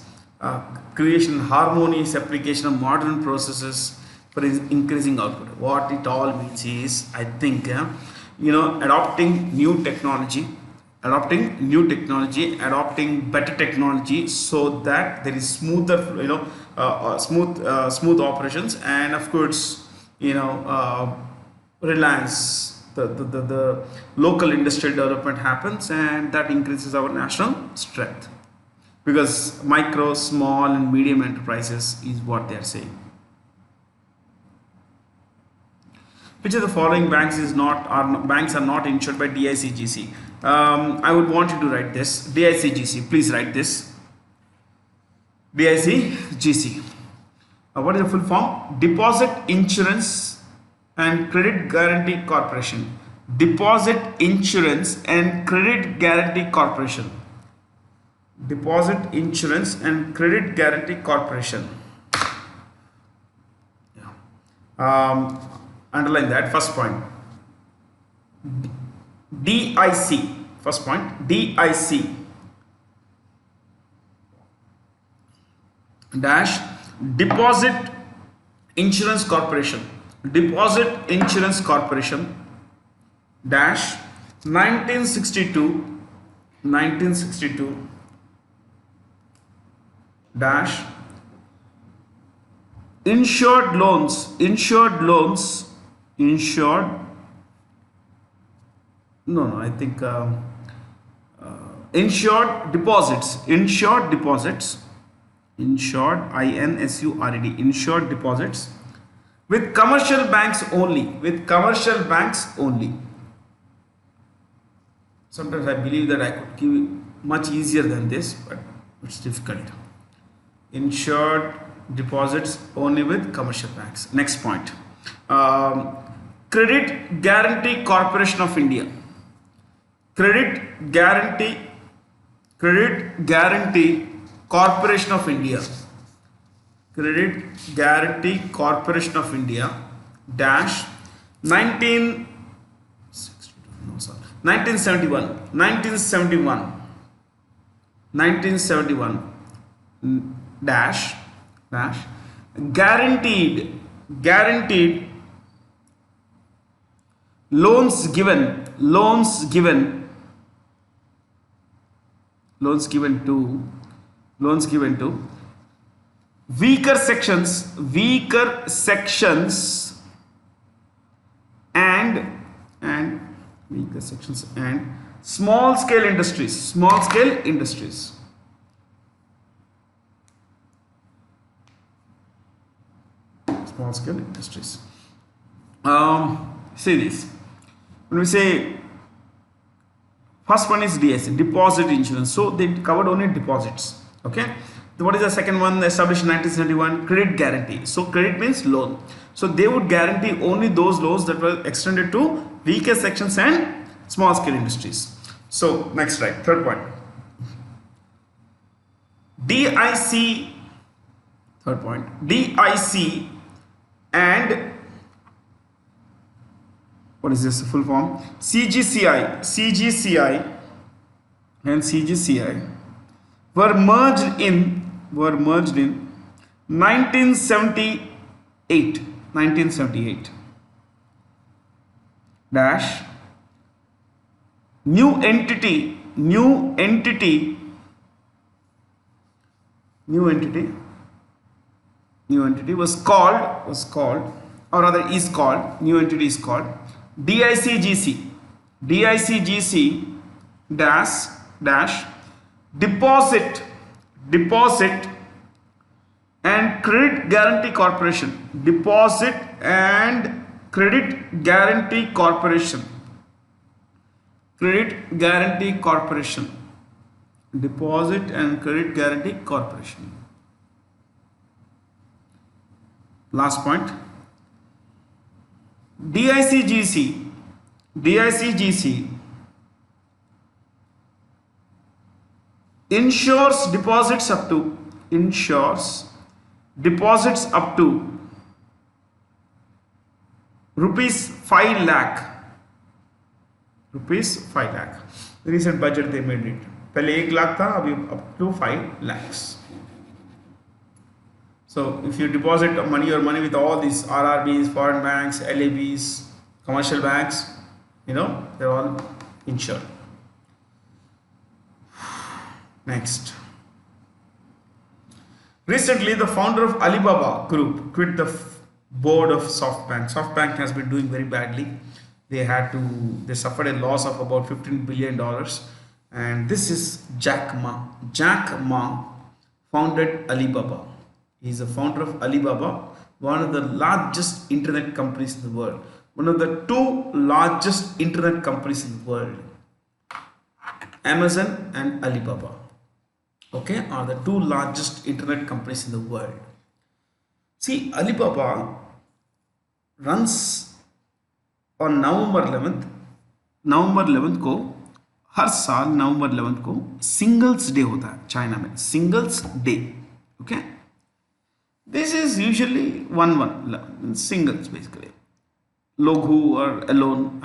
Creation, harmonious application of modern processes for increasing output. What it all means is, I think, adopting new technology, adopting better technology, so that there is smoother, smooth operations, and of course, reliance. The local industrial development happens, and that increases our national strength, because micro, small and medium enterprises is what they are saying. Which of the following banks are not insured by DICGC? I would want you to write this. DICGC, please write this. DICGC. What is the full form? Deposit Insurance and Credit Guarantee Corporation. Deposit Insurance and Credit Guarantee Corporation. Deposit Insurance and Credit Guarantee Corporation. Yeah. Underline that. First point. DIC. First point. DIC. Dash Deposit Insurance Corporation. Deposit Insurance Corporation dash 1962 dash insured loans I think insured deposits insured deposits with commercial banks only. Sometimes I believe that I could give it much easier than this, but it's difficult. Insured deposits only with commercial banks. Next point. Credit Guarantee Corporation of India. Credit Guarantee Corporation of India. Credit Guarantee Corporation of India dash 1971 dash guaranteed loans given to weaker sections and small scale industries. See this. When we say first one is DIC, deposit insurance, so they covered only deposits. Okay, What is the second one? Established in 1971, credit guarantee. So credit means loan. So they would guarantee only those loans that were extended to weaker sections and small scale industries. So next slide, third point. DIC, third point, DIC and what is this full form? CGCI and CGCI were merged in 1978 dash new entity was called or rather is called, new entity is called DICGC dash deposit and credit guarantee corporation, deposit and credit guarantee corporation, deposit and credit guarantee corporation. Last point, DICGC insures deposits up to rupees 5 lakh. The recent budget they made it. पहले 1 लाख था, अभी up to 5 lakhs. So if you deposit money with all these RRBs, foreign banks, LABs, commercial banks, they're all insured. Next. Recently, the founder of Alibaba Group quit the board of SoftBank. SoftBank has been doing very badly. They suffered a loss of about $15 billion. And this is Jack Ma. Jack Ma founded Alibaba. He's the founder of Alibaba, one of the largest internet companies in the world. One of the 2 largest internet companies in the world. Amazon and Alibaba, okay, are the 2 largest internet companies in the world. See, Alibaba runs on November 11th को हर साल November 11th को Singles Day होता है China में, Singles Day, okay. This is usually one singles basically. Log who are alone,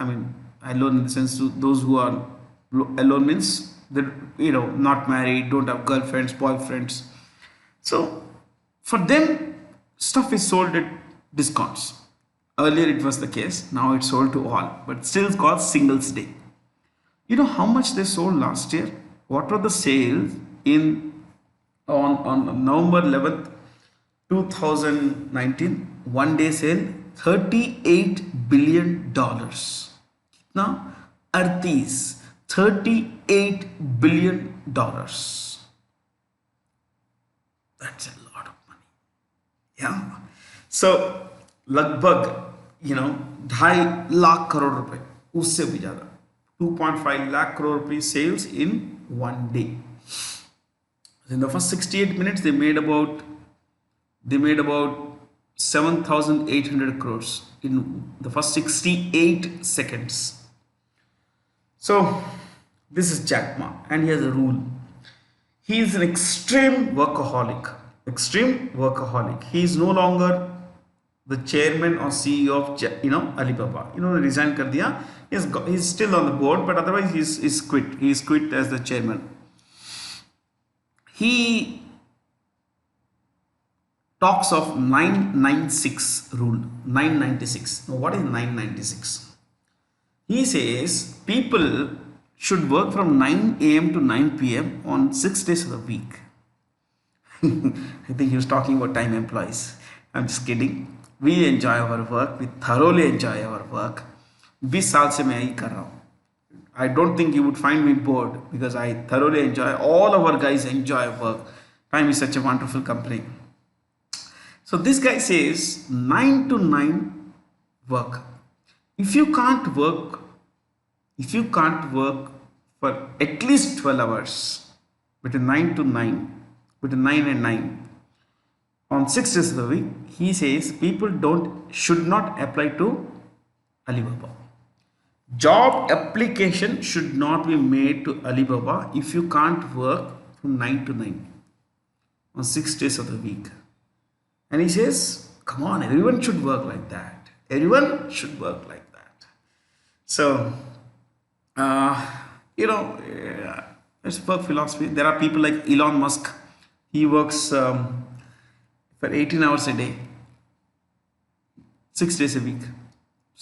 alone in the sense to those who are alone means that not married, don't have girlfriends, boyfriends. So for them stuff is sold at discounts. Earlier it was the case, now it's sold to all, but still it's called Singles Day. You know how much they sold last year? What were the sales on November 11th 2019? One day sale, $38 billion. Now Artis, $38 billion. That's a lot of money. Yeah. So लगभग 2.5 lakh crore रुपए, उससे भी ज़्यादा 2.5 lakh crore rupees sales in one day. In the first 68 minutes they made about 7,800 crores in the first 68 seconds. So this is Jack Ma, and he has a rule. He is an extreme workaholic. He is no longer the chairman or CEO of Alibaba. Resigned kar diya. He's still on the board, but otherwise he's quit. He's quit as the chairman. He talks of 996 rule. 996. Now what is 996? He says people should work from 9 a.m. to 9 p.m. on 6 days of the week. I think he was talking about time employees. I'm just kidding. We enjoy our work. We thoroughly enjoy our work. 20 साल से मैं यही कर रहा हूँ. I don't think you would find me bored because I thoroughly enjoy. All our guys enjoy work. Time is such a wonderful company. So this guy says 9 to 9 work. If you can't work for at least 12 hours between 9 to 9, between 9 and 9. On 6 days of the week, he says people should not apply to Alibaba. Job application should not be made to Alibaba if you can't work from 9 to 9 on 6 days of the week. And he says, come on, everyone should work like that. Everyone should work like that. So, it's work philosophy. There are people like Elon Musk. He works for 18 hours a day, 6 days a week.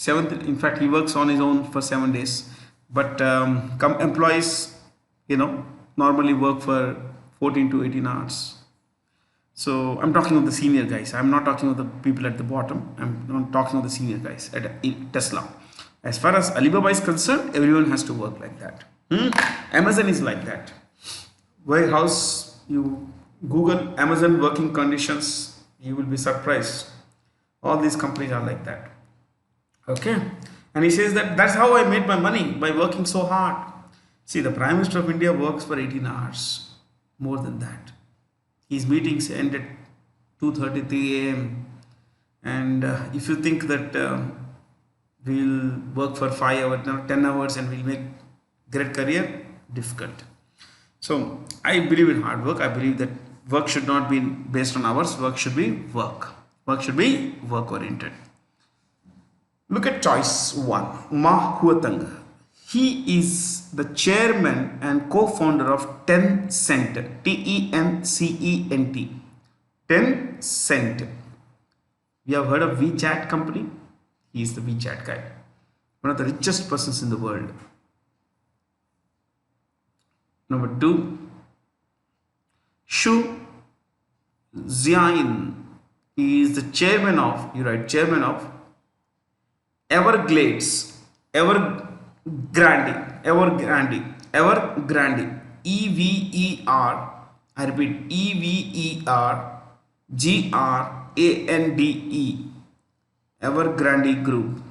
In fact, he works on his own for 7 days. But employees, normally work for 14 to 18 hours. So I'm talking of the senior guys. I'm not talking of the people at the bottom. I'm not talking of the senior guys at Tesla. As far as Alibaba is concerned, everyone has to work like that. Amazon is like that. Warehouse, you Google Amazon working conditions, you will be surprised. All these companies are like that. Okay. And he says that's how I made my money, by working so hard. See, the Prime Minister of India works for 18 hours, more than that. His meetings end at 2:33 a.m. And if you think that we'll work for 5 hours, 10 hours and we'll make great career, difficult. So I believe in hard work. I believe that work should not be based on hours. Work should be work. Work should be work oriented. Look at choice 1, Ma Huateng. He is the chairman and co-founder of Tencent, Tencent. Tencent. We have heard of WeChat company. He is the WeChat guy. One of the richest persons in the world. Number 2, Xu Xiaoyin. He is the chairman of Evergrande, EVER, I repeat, EVERGRANDE, Evergrande Group.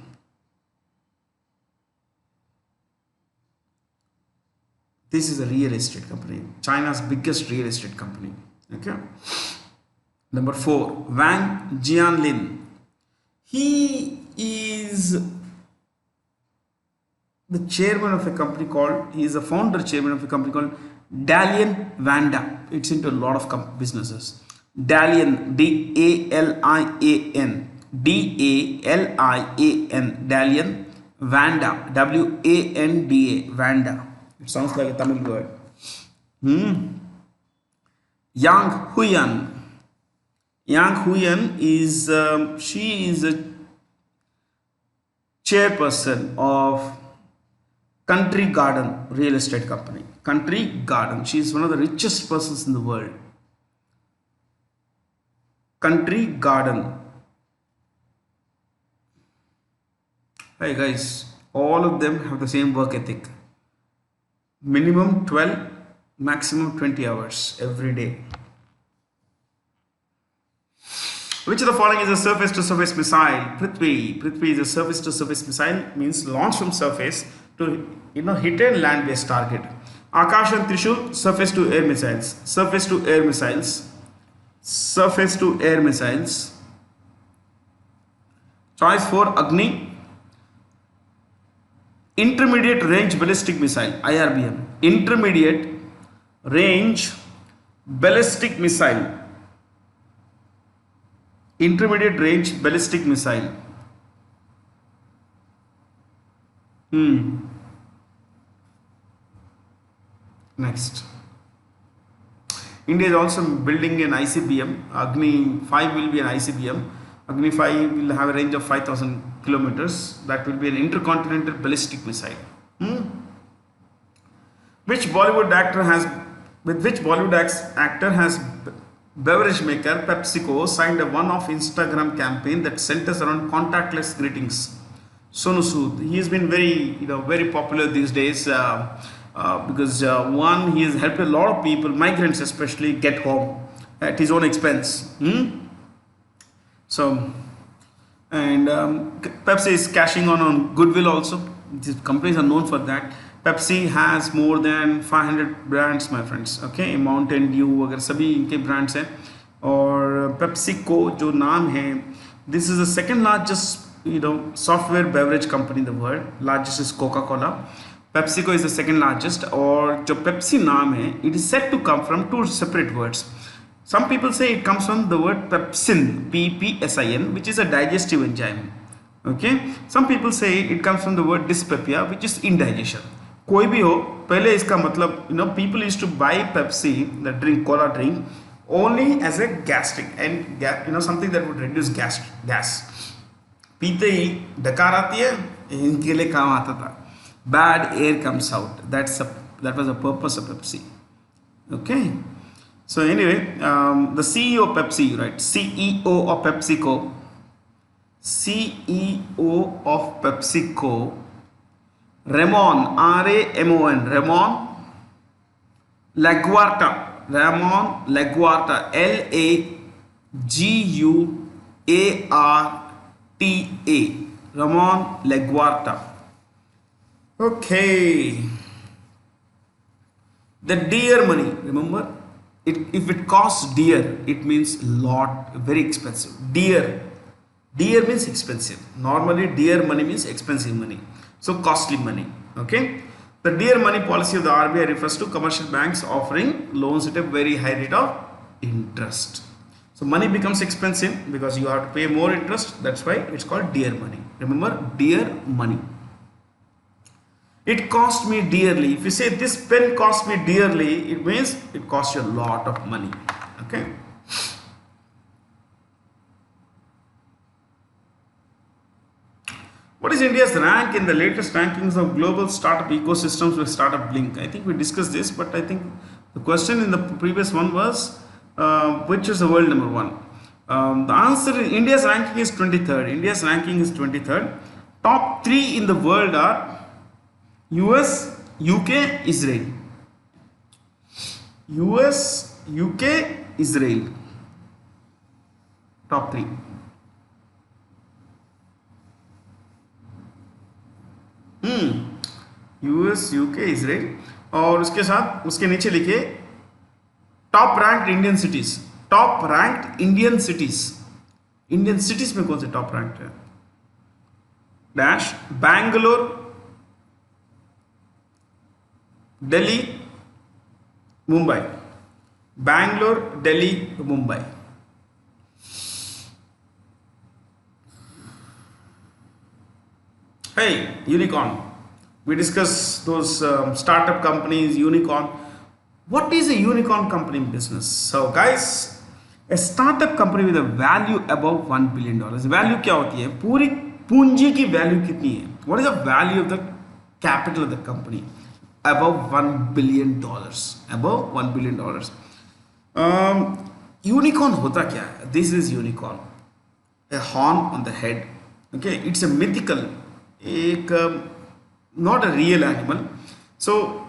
This is a real estate company, China's biggest real estate company. Okay. Number 4, Wang Jianlin. He is the chairman of a company called, he is the founder chairman of a company called Dalian Vanda. It's into a lot of businesses. Dalian, D-A-L-I-A-N, D-A-L-I-A-N, Dalian Vanda, W-A-N-D-A, Vanda. It sounds like a Tamil word. Yang Huyan. Yang Huyan is, she is a chairperson of Country Garden real estate company. Country Garden. She is one of the richest persons in the world. Country Garden. Hey guys, all of them have the same work ethic. Minimum 12, maximum 20 hours every day. Which of the following is a surface-to-surface missile? Prithvi. Prithvi is a surface-to-surface missile, means launch from surface to hit a land-based target. Akash and Trishul, surface-to-air missiles. Surface-to-air missiles. Surface-to-air missiles. Choice 4, Agni. Intermediate range ballistic missile, IRBM. Intermediate range ballistic missile. Intermediate range ballistic missile. Next. India is also building an ICBM. Agni 5 will be an ICBM. Agni 5 will have a range of 5,000 kilometers. That will be an intercontinental ballistic missile. With which Bollywood actor has beverage maker PepsiCo signed a one-off Instagram campaign that centers around contactless greetings? Sonu Sood. He has been very popular these days because one, he has helped a lot of people, migrants especially, get home at his own expense. So, and Pepsi is cashing on goodwill also. These companies are known for that. Pepsi has more than 500 brands, my friends. Okay, Mountain Dew वगैरह सभी इनके brands हैं. और PepsiCo जो नाम है, this is the second largest software beverage company in the world. Largest is Coca-Cola. PepsiCo is the second largest. और जो Pepsi नाम है, it is said to come from two separate words. Some people say it comes from the word pepsin, P-P-S-I-N, which is a digestive enzyme. Okay, some people say it comes from the word dyspepsia, which is indigestion. कोई भी हो, पहले इसका मतलब people used to buy Pepsi, the drink, cola drink, only as a gastric and something that would reduce gas. पीते ही डकार आती है, इनके लिए काम आता था. Bad air comes out. That was the purpose of Pepsi. Okay. So anyway, the CEO of Pepsi, right? CEO of PepsiCo. CEO of PepsiCo. Ramon, R-A-M-O-N. Ramon Laguarta. L-A-G-U-A-R-T-A. Ramon Laguarta. Okay. The dear money, remember? If it costs dear, it means lot, very expensive. Dear means expensive. Normally, dear money means expensive money. So costly money. Okay. The dear money policy of the RBI refers to commercial banks offering loans at a very high rate of interest. So money becomes expensive because you have to pay more interest. That's why it's called dear money. Remember, dear money. It cost me dearly. If you say this pen cost me dearly, it means it costs you a lot of money. Okay. What is India's rank in the latest rankings of global startup ecosystems with Startup Blink? I think we discussed this, but I think the question in the previous one was which is the world number one? The answer is India's ranking is 23rd. India's ranking is 23rd. Top 3 in the world are US, UK, Israel. US, UK, Israel. Top 3. US, UK, Israel. और उसके साथ उसके नीचे लिखे top ranked Indian cities. Top ranked Indian cities. Indian cities में कौन से top ranked है? Dash Bangalore, Delhi, Mumbai. Bangalore, Delhi, Mumbai. Hey, unicorn. We discussed those startup companies, unicorn. What is a unicorn company business? So, guys, a startup company with a value above $1 billion. Value क्या होती है? पूरी पूंजी की value कितनी है? What is the value of the capital of the company? Above $1 billion. Above $1 billion. Unicorn होता क्या है? This is unicorn. A horn on the head. Okay, it's a mythical. Not a real animal. So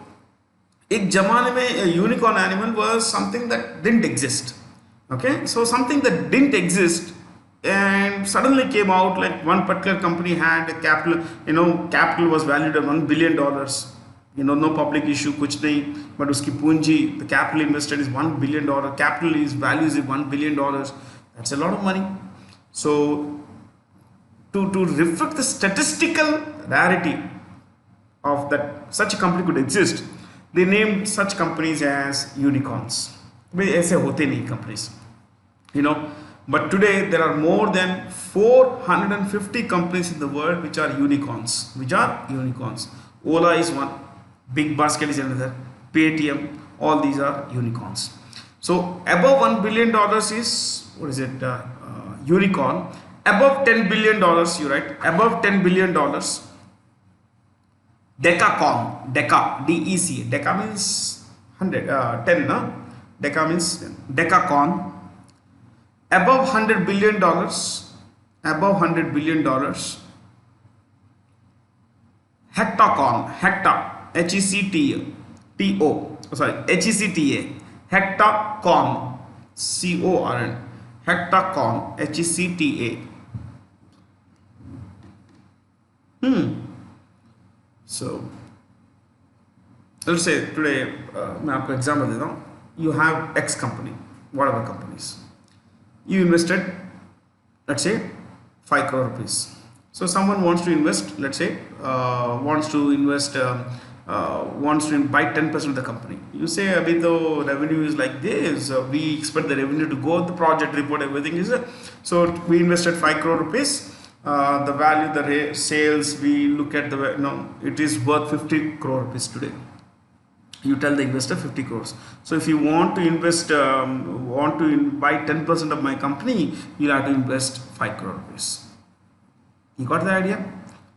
एक जमाने में unicorn animal was something that didn't exist. Okay, so something that didn't exist and suddenly came out, like one particular company had a capital, capital was valued at $1 billion. No public issue, कुछ नहीं, but उसकी पूंजी, the capital invested is $1 billion. Capital is values is $1 billion. That's a lot of money. So to reflect the statistical rarity of that such a company could exist, they named such companies as unicorns. ऐसे होते नहीं companies, but today there are more than 450 companies in the world which are unicorns. Ola is one, Big Basket is another, Paytm, all these are unicorns. So above $1 billion is, what is it, unicorn. Above $10 billion, you write, above $10 billion, Decacorn, Deca, D-E-C, Deca means 100, 10, no? Deca means 10. Decacorn, above $100 billion, above $100 billion, Hectacorn, Hecta, H-E-C-T-O, sorry, H-E-C-T-A, Hectacorn, C-O-R-N, Hectacorn, H-E-C-T-A. So Let's say today मैं आपको example देता हूँ. You have X company, whatever companies. You invested, let's say, 5 crore rupees. So someone wants to invest, let's say, wants to buy 10% of the company. You say, abhi the revenue is like this, we expect the revenue to go, the project report, everything is so we invested 5 crore rupees. The value, the sales, we look at the, no, it is worth 50 crore rupees today. You tell the investor 50 crores. So if you want to invest, buy 10% of my company, you'll have to invest 5 crore rupees. You got the idea?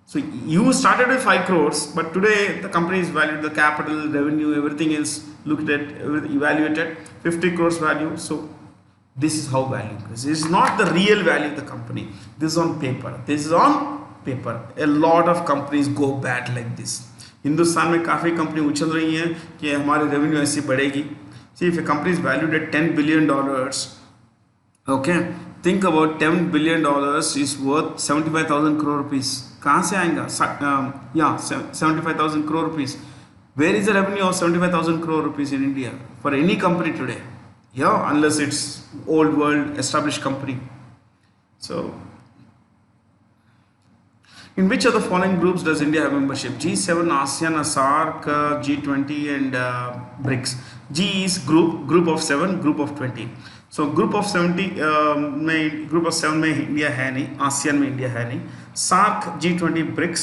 So you started with 5 crores, but today the company is valued, the capital, revenue, everything is looked at, evaluated 50 crores value. So this is how value is. This is not the real value of the company. This is on paper. This is on paper. A lot of companies go bad like this. Hindustan में काफ़ी company उछल रही हैं कि हमारी revenue ऐसी बढ़ेगी. See if A company is valued at $10 billion, okay, think about $10 billion is worth 75,000 crore rupees. कहाँ से आएगा? या 75,000 crore rupees. Where is the revenue of 75,000 crore rupees in India for any company today? Yeah, unless it's old world established company. So in which of the following groups does India have membership? G7, ASEAN, SAARC, G20 and BRICS. G is group of 7, group of 20. So group of 7 में India है नहीं, ASEAN में India है नहीं, SAARC, G20, BRICS.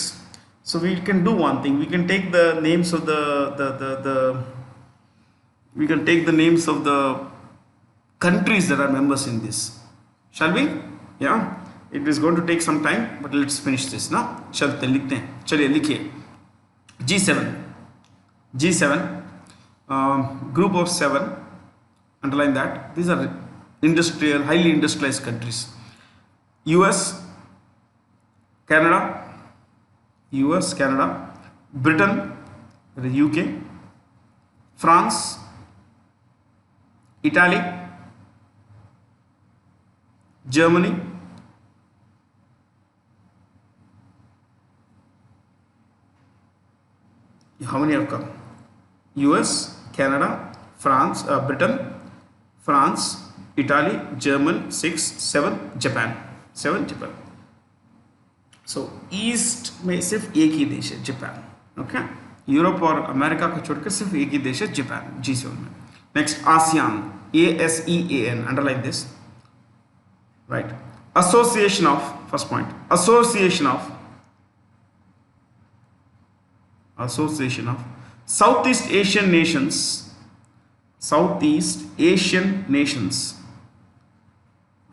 So we can do one thing. We can take the names of the countries that are members in this. Shall we? Yeah. It is going to take some time, but let's finish this now. चलते लिखते हैं. चलिए लिखिए. G7, group of 7. Underline that. These are highly industrialized countries. US, Canada, Britain, the UK, France, Italy, Germany. How many have come? US, Canada, France, Britain, France, Italy, German, 6, 7, Japan. 7 Japan. So East में सिर्फ एक ही देश है, Japan. Okay, Europe और America को छोड़कर सिर्फ एक ही देश है, जापान. G7 में. Next, ASEAN, ASEAN. Underline this. Right. Association of, first point, Association of Southeast Asian nations.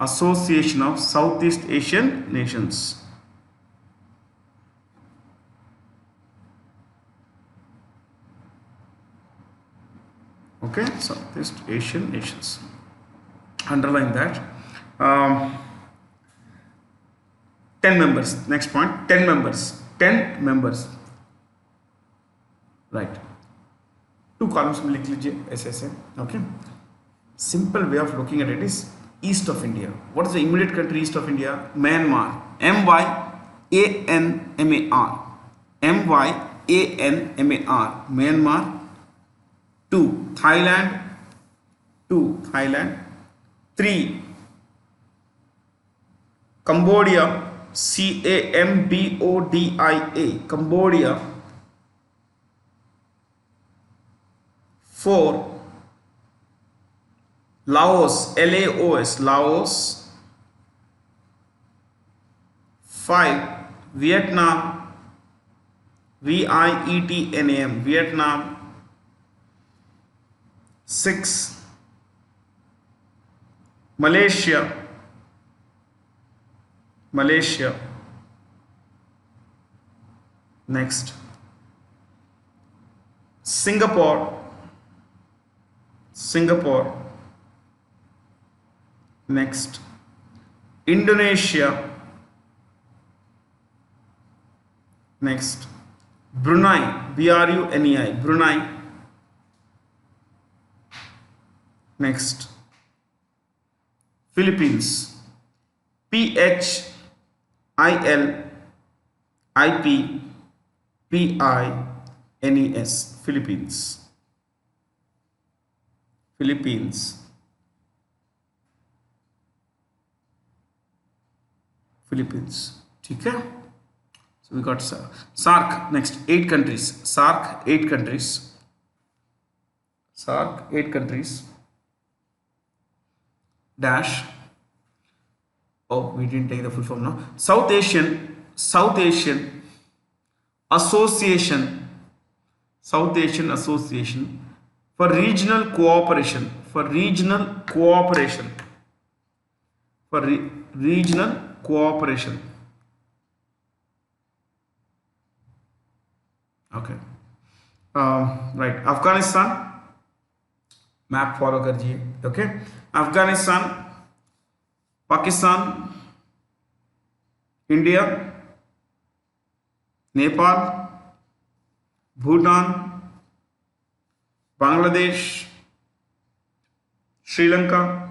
Association of Southeast Asian nations. Okay, Southeast Asian nations. Underline that. 10 members. Next point, 10 members. Right. 2 columns में लिख लीजिए ऐसे. Okay. Simple way of looking at it is east of India. What is the immediate country east of India? Myanmar. Myanmar. Myanmar. 2. Thailand. 3. Cambodia. Cambodia. Cambodia. 4. Laos, Laos, Laos. 5. Vietnam, Vietnam, Vietnam. 6. Malaysia, Malaysia. Next, Singapore, Singapore. Next, Indonesia. Next, Brunei, Brunei, Brunei. Next, Philippines, PHILIPPINES. NES, Philippines. Philippines. Philippines. Okay. So we got SARC next. 8 countries. SARC 8 countries. SARC 8 countries. Dash. Oh, we didn't take the full form now. South Asian Association. South Asian Association for regional cooperation. For regional cooperation. For regional cooperation. Okay. Right. Afghanistan. Map follow करजिए. Okay. Afghanistan, Pakistan, India, Nepal, Bhutan, Bangladesh, Sri Lanka,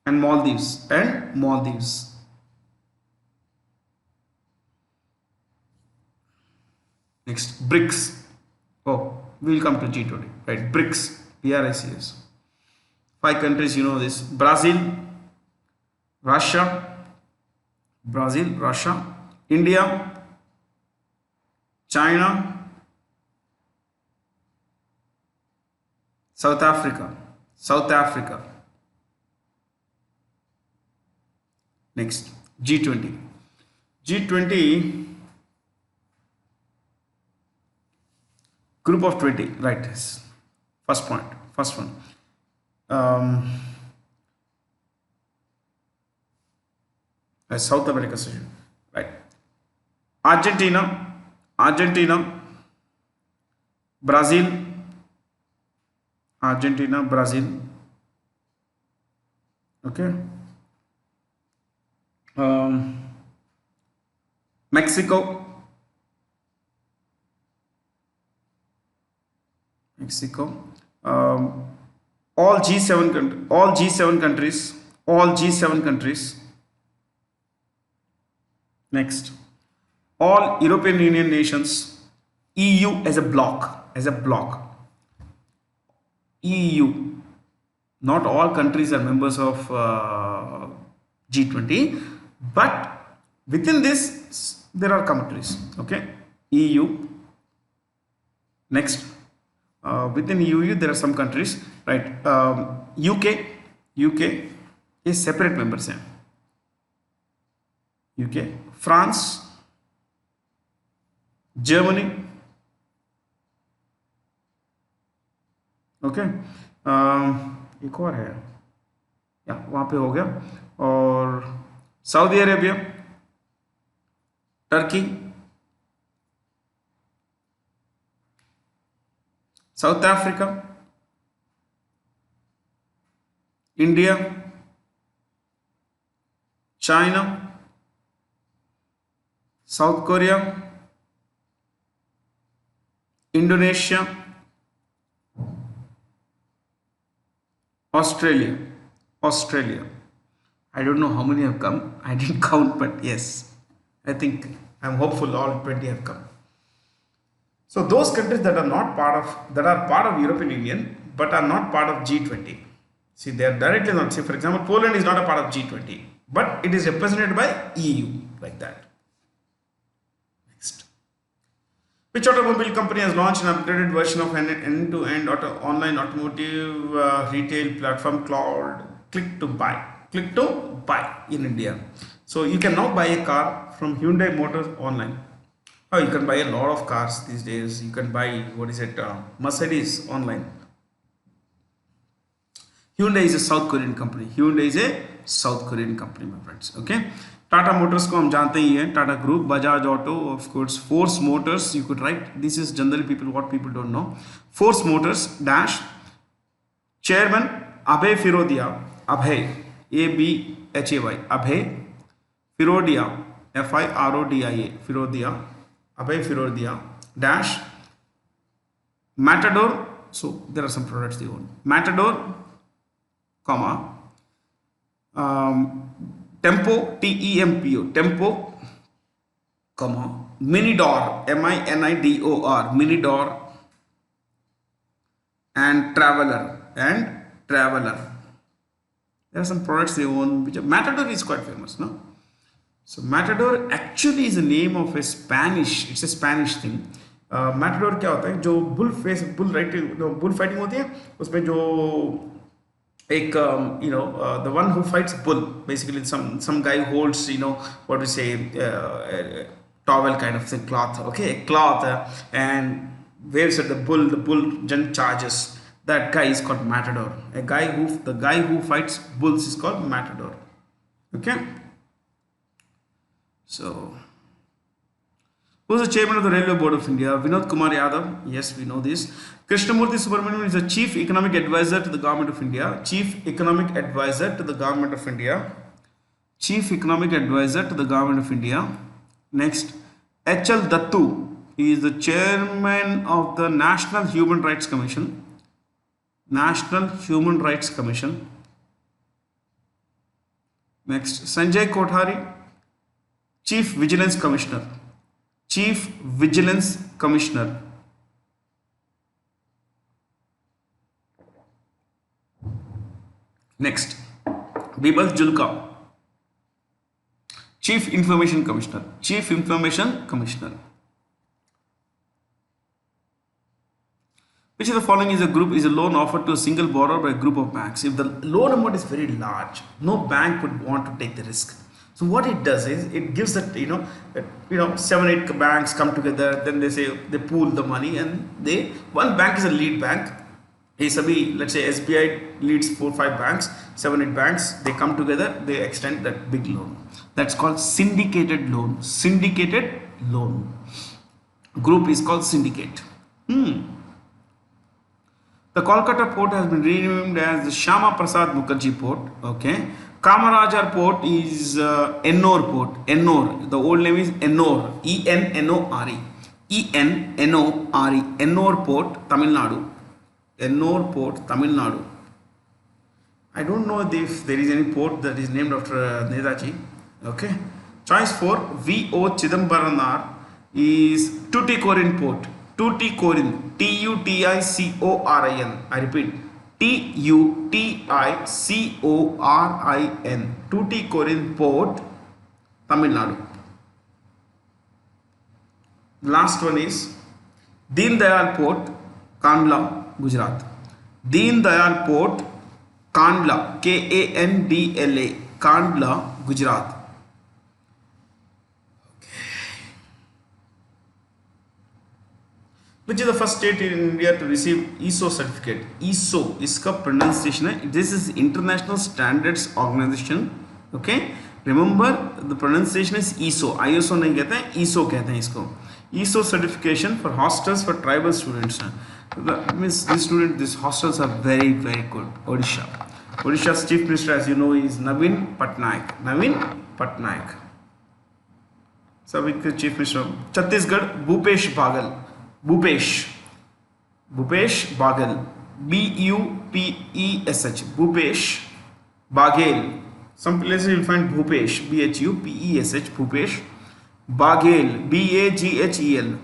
and Maldives. Next, BRICS. Oh, we'll come to G20. Right, BRICS. BRICS. 5 countries, you know this. Brazil, Russia, India, China, South Africa. Next, G20. Group of 20, right? First one. South America session, right? Argentina, Brazil, okay. Mexico, all G7 countries. Next, all European Union nations, EU as a block. EU. Not all countries are members of G20, but within this there are countries. Okay, EU. Next, within EU there are some countries, right? UK is separate members. UK, France, Germany, okay एक और है या वहाँ पे हो गया, और Saudi Arabia, Turkey, south Africa, India, China, south Korea, Indonesia, Australia. I don't know how many have come. I didn't count, but yes, I'm hopeful all 20 have come. So those countries that are part of European Union but are not part of G20. See, they are directly not. See, for example, Poland is not a part of G20, but it is represented by EU, like that. Next. Which automobile company has launched an upgraded version of an end-to-end online automotive retail platform called Click to Buy in India? So you can now buy a car from Hyundai Motors online. Oh, you can buy a lot of cars these days. You can buy, Mercedes online. Hyundai is a South Korean company. My friends. Okay. Tata Motors को हम जानते ही हैं, Tata Group, Bajaj Auto, of course, Force Motors, you could write, this is generally what people don't know. Force Motors, dash, Chairman, Abhay Firodia, Abhay, A-B-H-A-Y, Abhay Firodia, F-I-R-O-D-I-A, Firodia, Abhay Firodia, dash, Matador, so there are some products they own, Matador, comma, Tempo, T-E-M-P-O, Tempo, comma, Minidor, Minidor, Minidor, and Traveler. There are some products they own. Which Matador is quite famous, no? So Matador actually is the name of a Spanish. It's a Spanish thing. Matador क्या होता है? जो bull riding, bull fighting होती है, उसमें जो एक the one who fights bull, basically some guy holds what we say towel kind of thing, cloth, okay, cloth, and waves at the bull then charges. That guy is called Matador. The guy who fights bulls is called Matador. Okay. So, who is the chairman of the Railway Board of India? Vinod Kumar Yadav. Yes, we know this. Krishnamurthy Subramanian is the Chief Economic Advisor to the Government of India. Chief Economic Advisor to the Government of India. Chief Economic Advisor to the Government of India. Next, H.L. Dattu. He is the Chairman of the National Human Rights Commission. National Human Rights Commission. Next, Sanjay Kothari. Chief Vigilance Commissioner. Chief Vigilance Commissioner. Next, Bimal Julka. Chief Information Commissioner. Chief Information Commissioner. Which of the following is a loan offered to a single borrower by a group of banks? If the loan amount is very large, no bank would want to take the risk. So what it does is it gives that 7-8 banks come together, then they pool the money, and one bank is a lead bank. Let's say SBI leads 4-5 banks, 7-8 banks, they come together, they extend that big loan. That's called syndicated loan. Syndicated loan. Group is called syndicate. The Kolkata port has been renamed as the Shama Prasad Mukherjee port. Okay. Kamarajar port is Ennore port. Ennore. The old name is Ennore. E-N-N-O-R-E. E-N-N-O-R-E. Ennore port, Tamil Nadu. Ennore port, Tamil Nadu. I don't know if there is any port that is named after Netaji. Okay. Choice 4, V.O. Chidambaram is Tuticorin port. Tuticorin. T-U-T-I-C-O-R-I-N. I repeat. T-U-T-I-C-O-R-I-N. Tuticorin port, Tamil Nadu. Last one is Deen Dayal port, Kandla, Gujarat. Deen Dayal port, Kandla, K-A-N-D-L-A, Kandla, Gujarat. Which is the first state in India to receive ISO certificate? ISO, इसका pronunciation है. This is International Standards Organization. Okay. Remember the pronunciation is ISO. ISO नहीं कहते हैं, ISO कहते हैं इसको. ISO certification for hostels for tribal students. These hostels are very, very good. Odisha. Odisha's chief minister, as you know, is Naveen Patnaik. Naveen Patnaik. Sabik chief minister. Chhattisgarh, Bhupesh Bagal. Bhupesh Bagal. B-U-P-E-S-H. Bhupesh Baghel. Some places you will find Bhupesh. B-H-U-P-E-S-H. Bhupesh Baghel. B-A-G-H-E-L.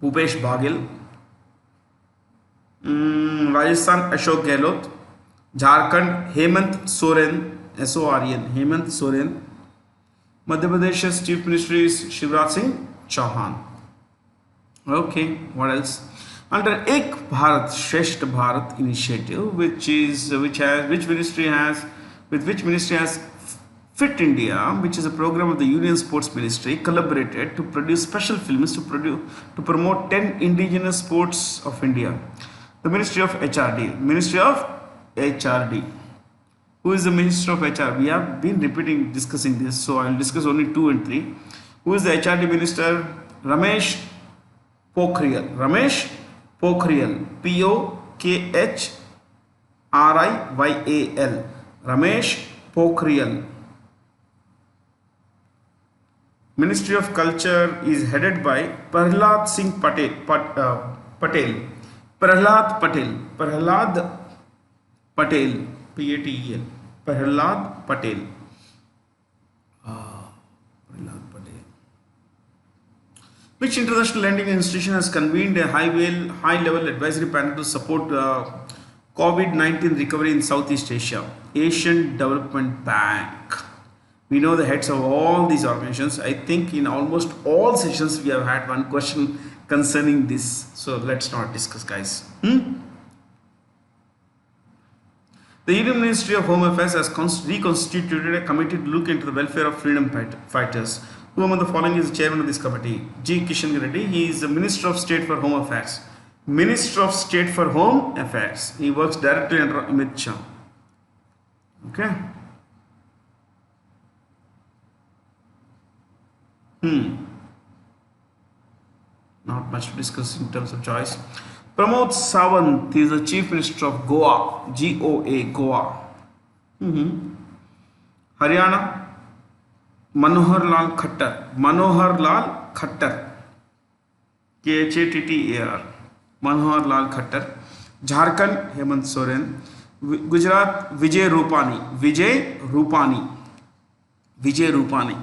Bhupesh Baghel. Rajasthan, Ashok Gehlot. Jharkhand, Hemant Soren. S-O-R-E-N. Hemant Soren. Madhya Pradesh's chief minister is Shivraj Singh Chauhan. Okay, what else? Under Ek Bharat Shreshtha Bharat initiative, which ministry has Fit India, which is a program of the Union Sports Ministry, collaborated to produce special films to promote 10 indigenous sports of India. The Ministry of HRD. Ministry of HRD. Who is the Minister of HR? We have been discussing this, so I will discuss only 2 and 3. Who is the HRD Minister? Ramesh Pokhriyal. Ramesh Pokhriyal. P-O-K-H-R-I-Y-A-L. Ramesh Pokhriyal. Ministry of Culture is headed by Prahlad Singh Patel. Prahlad Patel. P-A-T-E-L. Prahlad Patel. Prahlad Patel. Which international lending institution has convened a high-level advisory panel to support COVID-19 recovery in Southeast Asia? Asian Development Bank. We know the heads of all these organizations. I think in almost all sessions we have had one question concerning this. So let's not discuss, guys. The Indian Ministry of Home Affairs has reconstituted a committee to look into the welfare of freedom fighters. Who among the following is the chairman of this committee? G. Kishan Reddy. He is the Minister of State for Home Affairs. Minister of State for Home Affairs. He works directly under Amit Shah. Okay. Not much to discuss in terms of choice. Pramod Sawant is the Chief Minister of Goa. G-O-A, Goa. Haryana. Manohar Lal Khattar. Manohar Lal Khattar. K-H-A-T-T-A-R. Manohar Lal Khattar. Jharkhand, Hemant Soren. Gujarat, Vijay Rupani. Vijay Rupani. Vijay Rupani.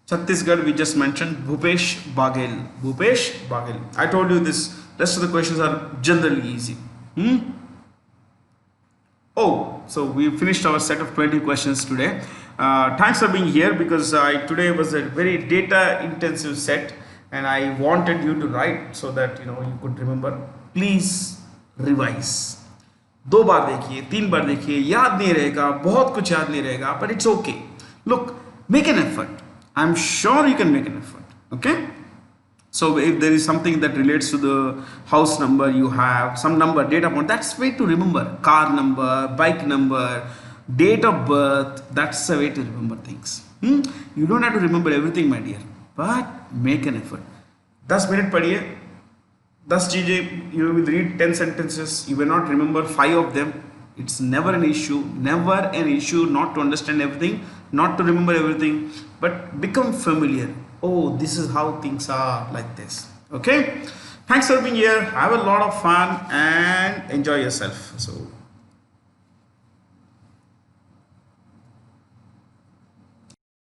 Chhattisgarh, we just mentioned Bhupesh Baghel. Bhupesh Baghel. I told you this. Rest of the questions are generally easy. Oh, so we finished our set of 20 questions today. Thanks for being here, because today was a very data intensive set and I wanted you to write so that you could remember. Please revise. 2 बार देखिए, 3 बार देखिए, याद नहीं रहेगा, बहुत कुछ याद नहीं रहेगा, but it's okay. Look, make an effort. I'm sure you can make an effort. Okay? So if there is something that relates to the house number you have, some number, data point, that's way to remember. Car number, bike number, date of birth, that's the way to remember things. You don't have to remember everything, my dear, but make an effort. 10 minute padhiye, 10 cheezein, you will read 10 sentences, you will not remember 5 of them. It's never an issue not to understand everything, not to remember everything, but become familiar. Oh, this is how things are, like this. Okay? Thanks for being here. Have a lot of fun and enjoy yourself. So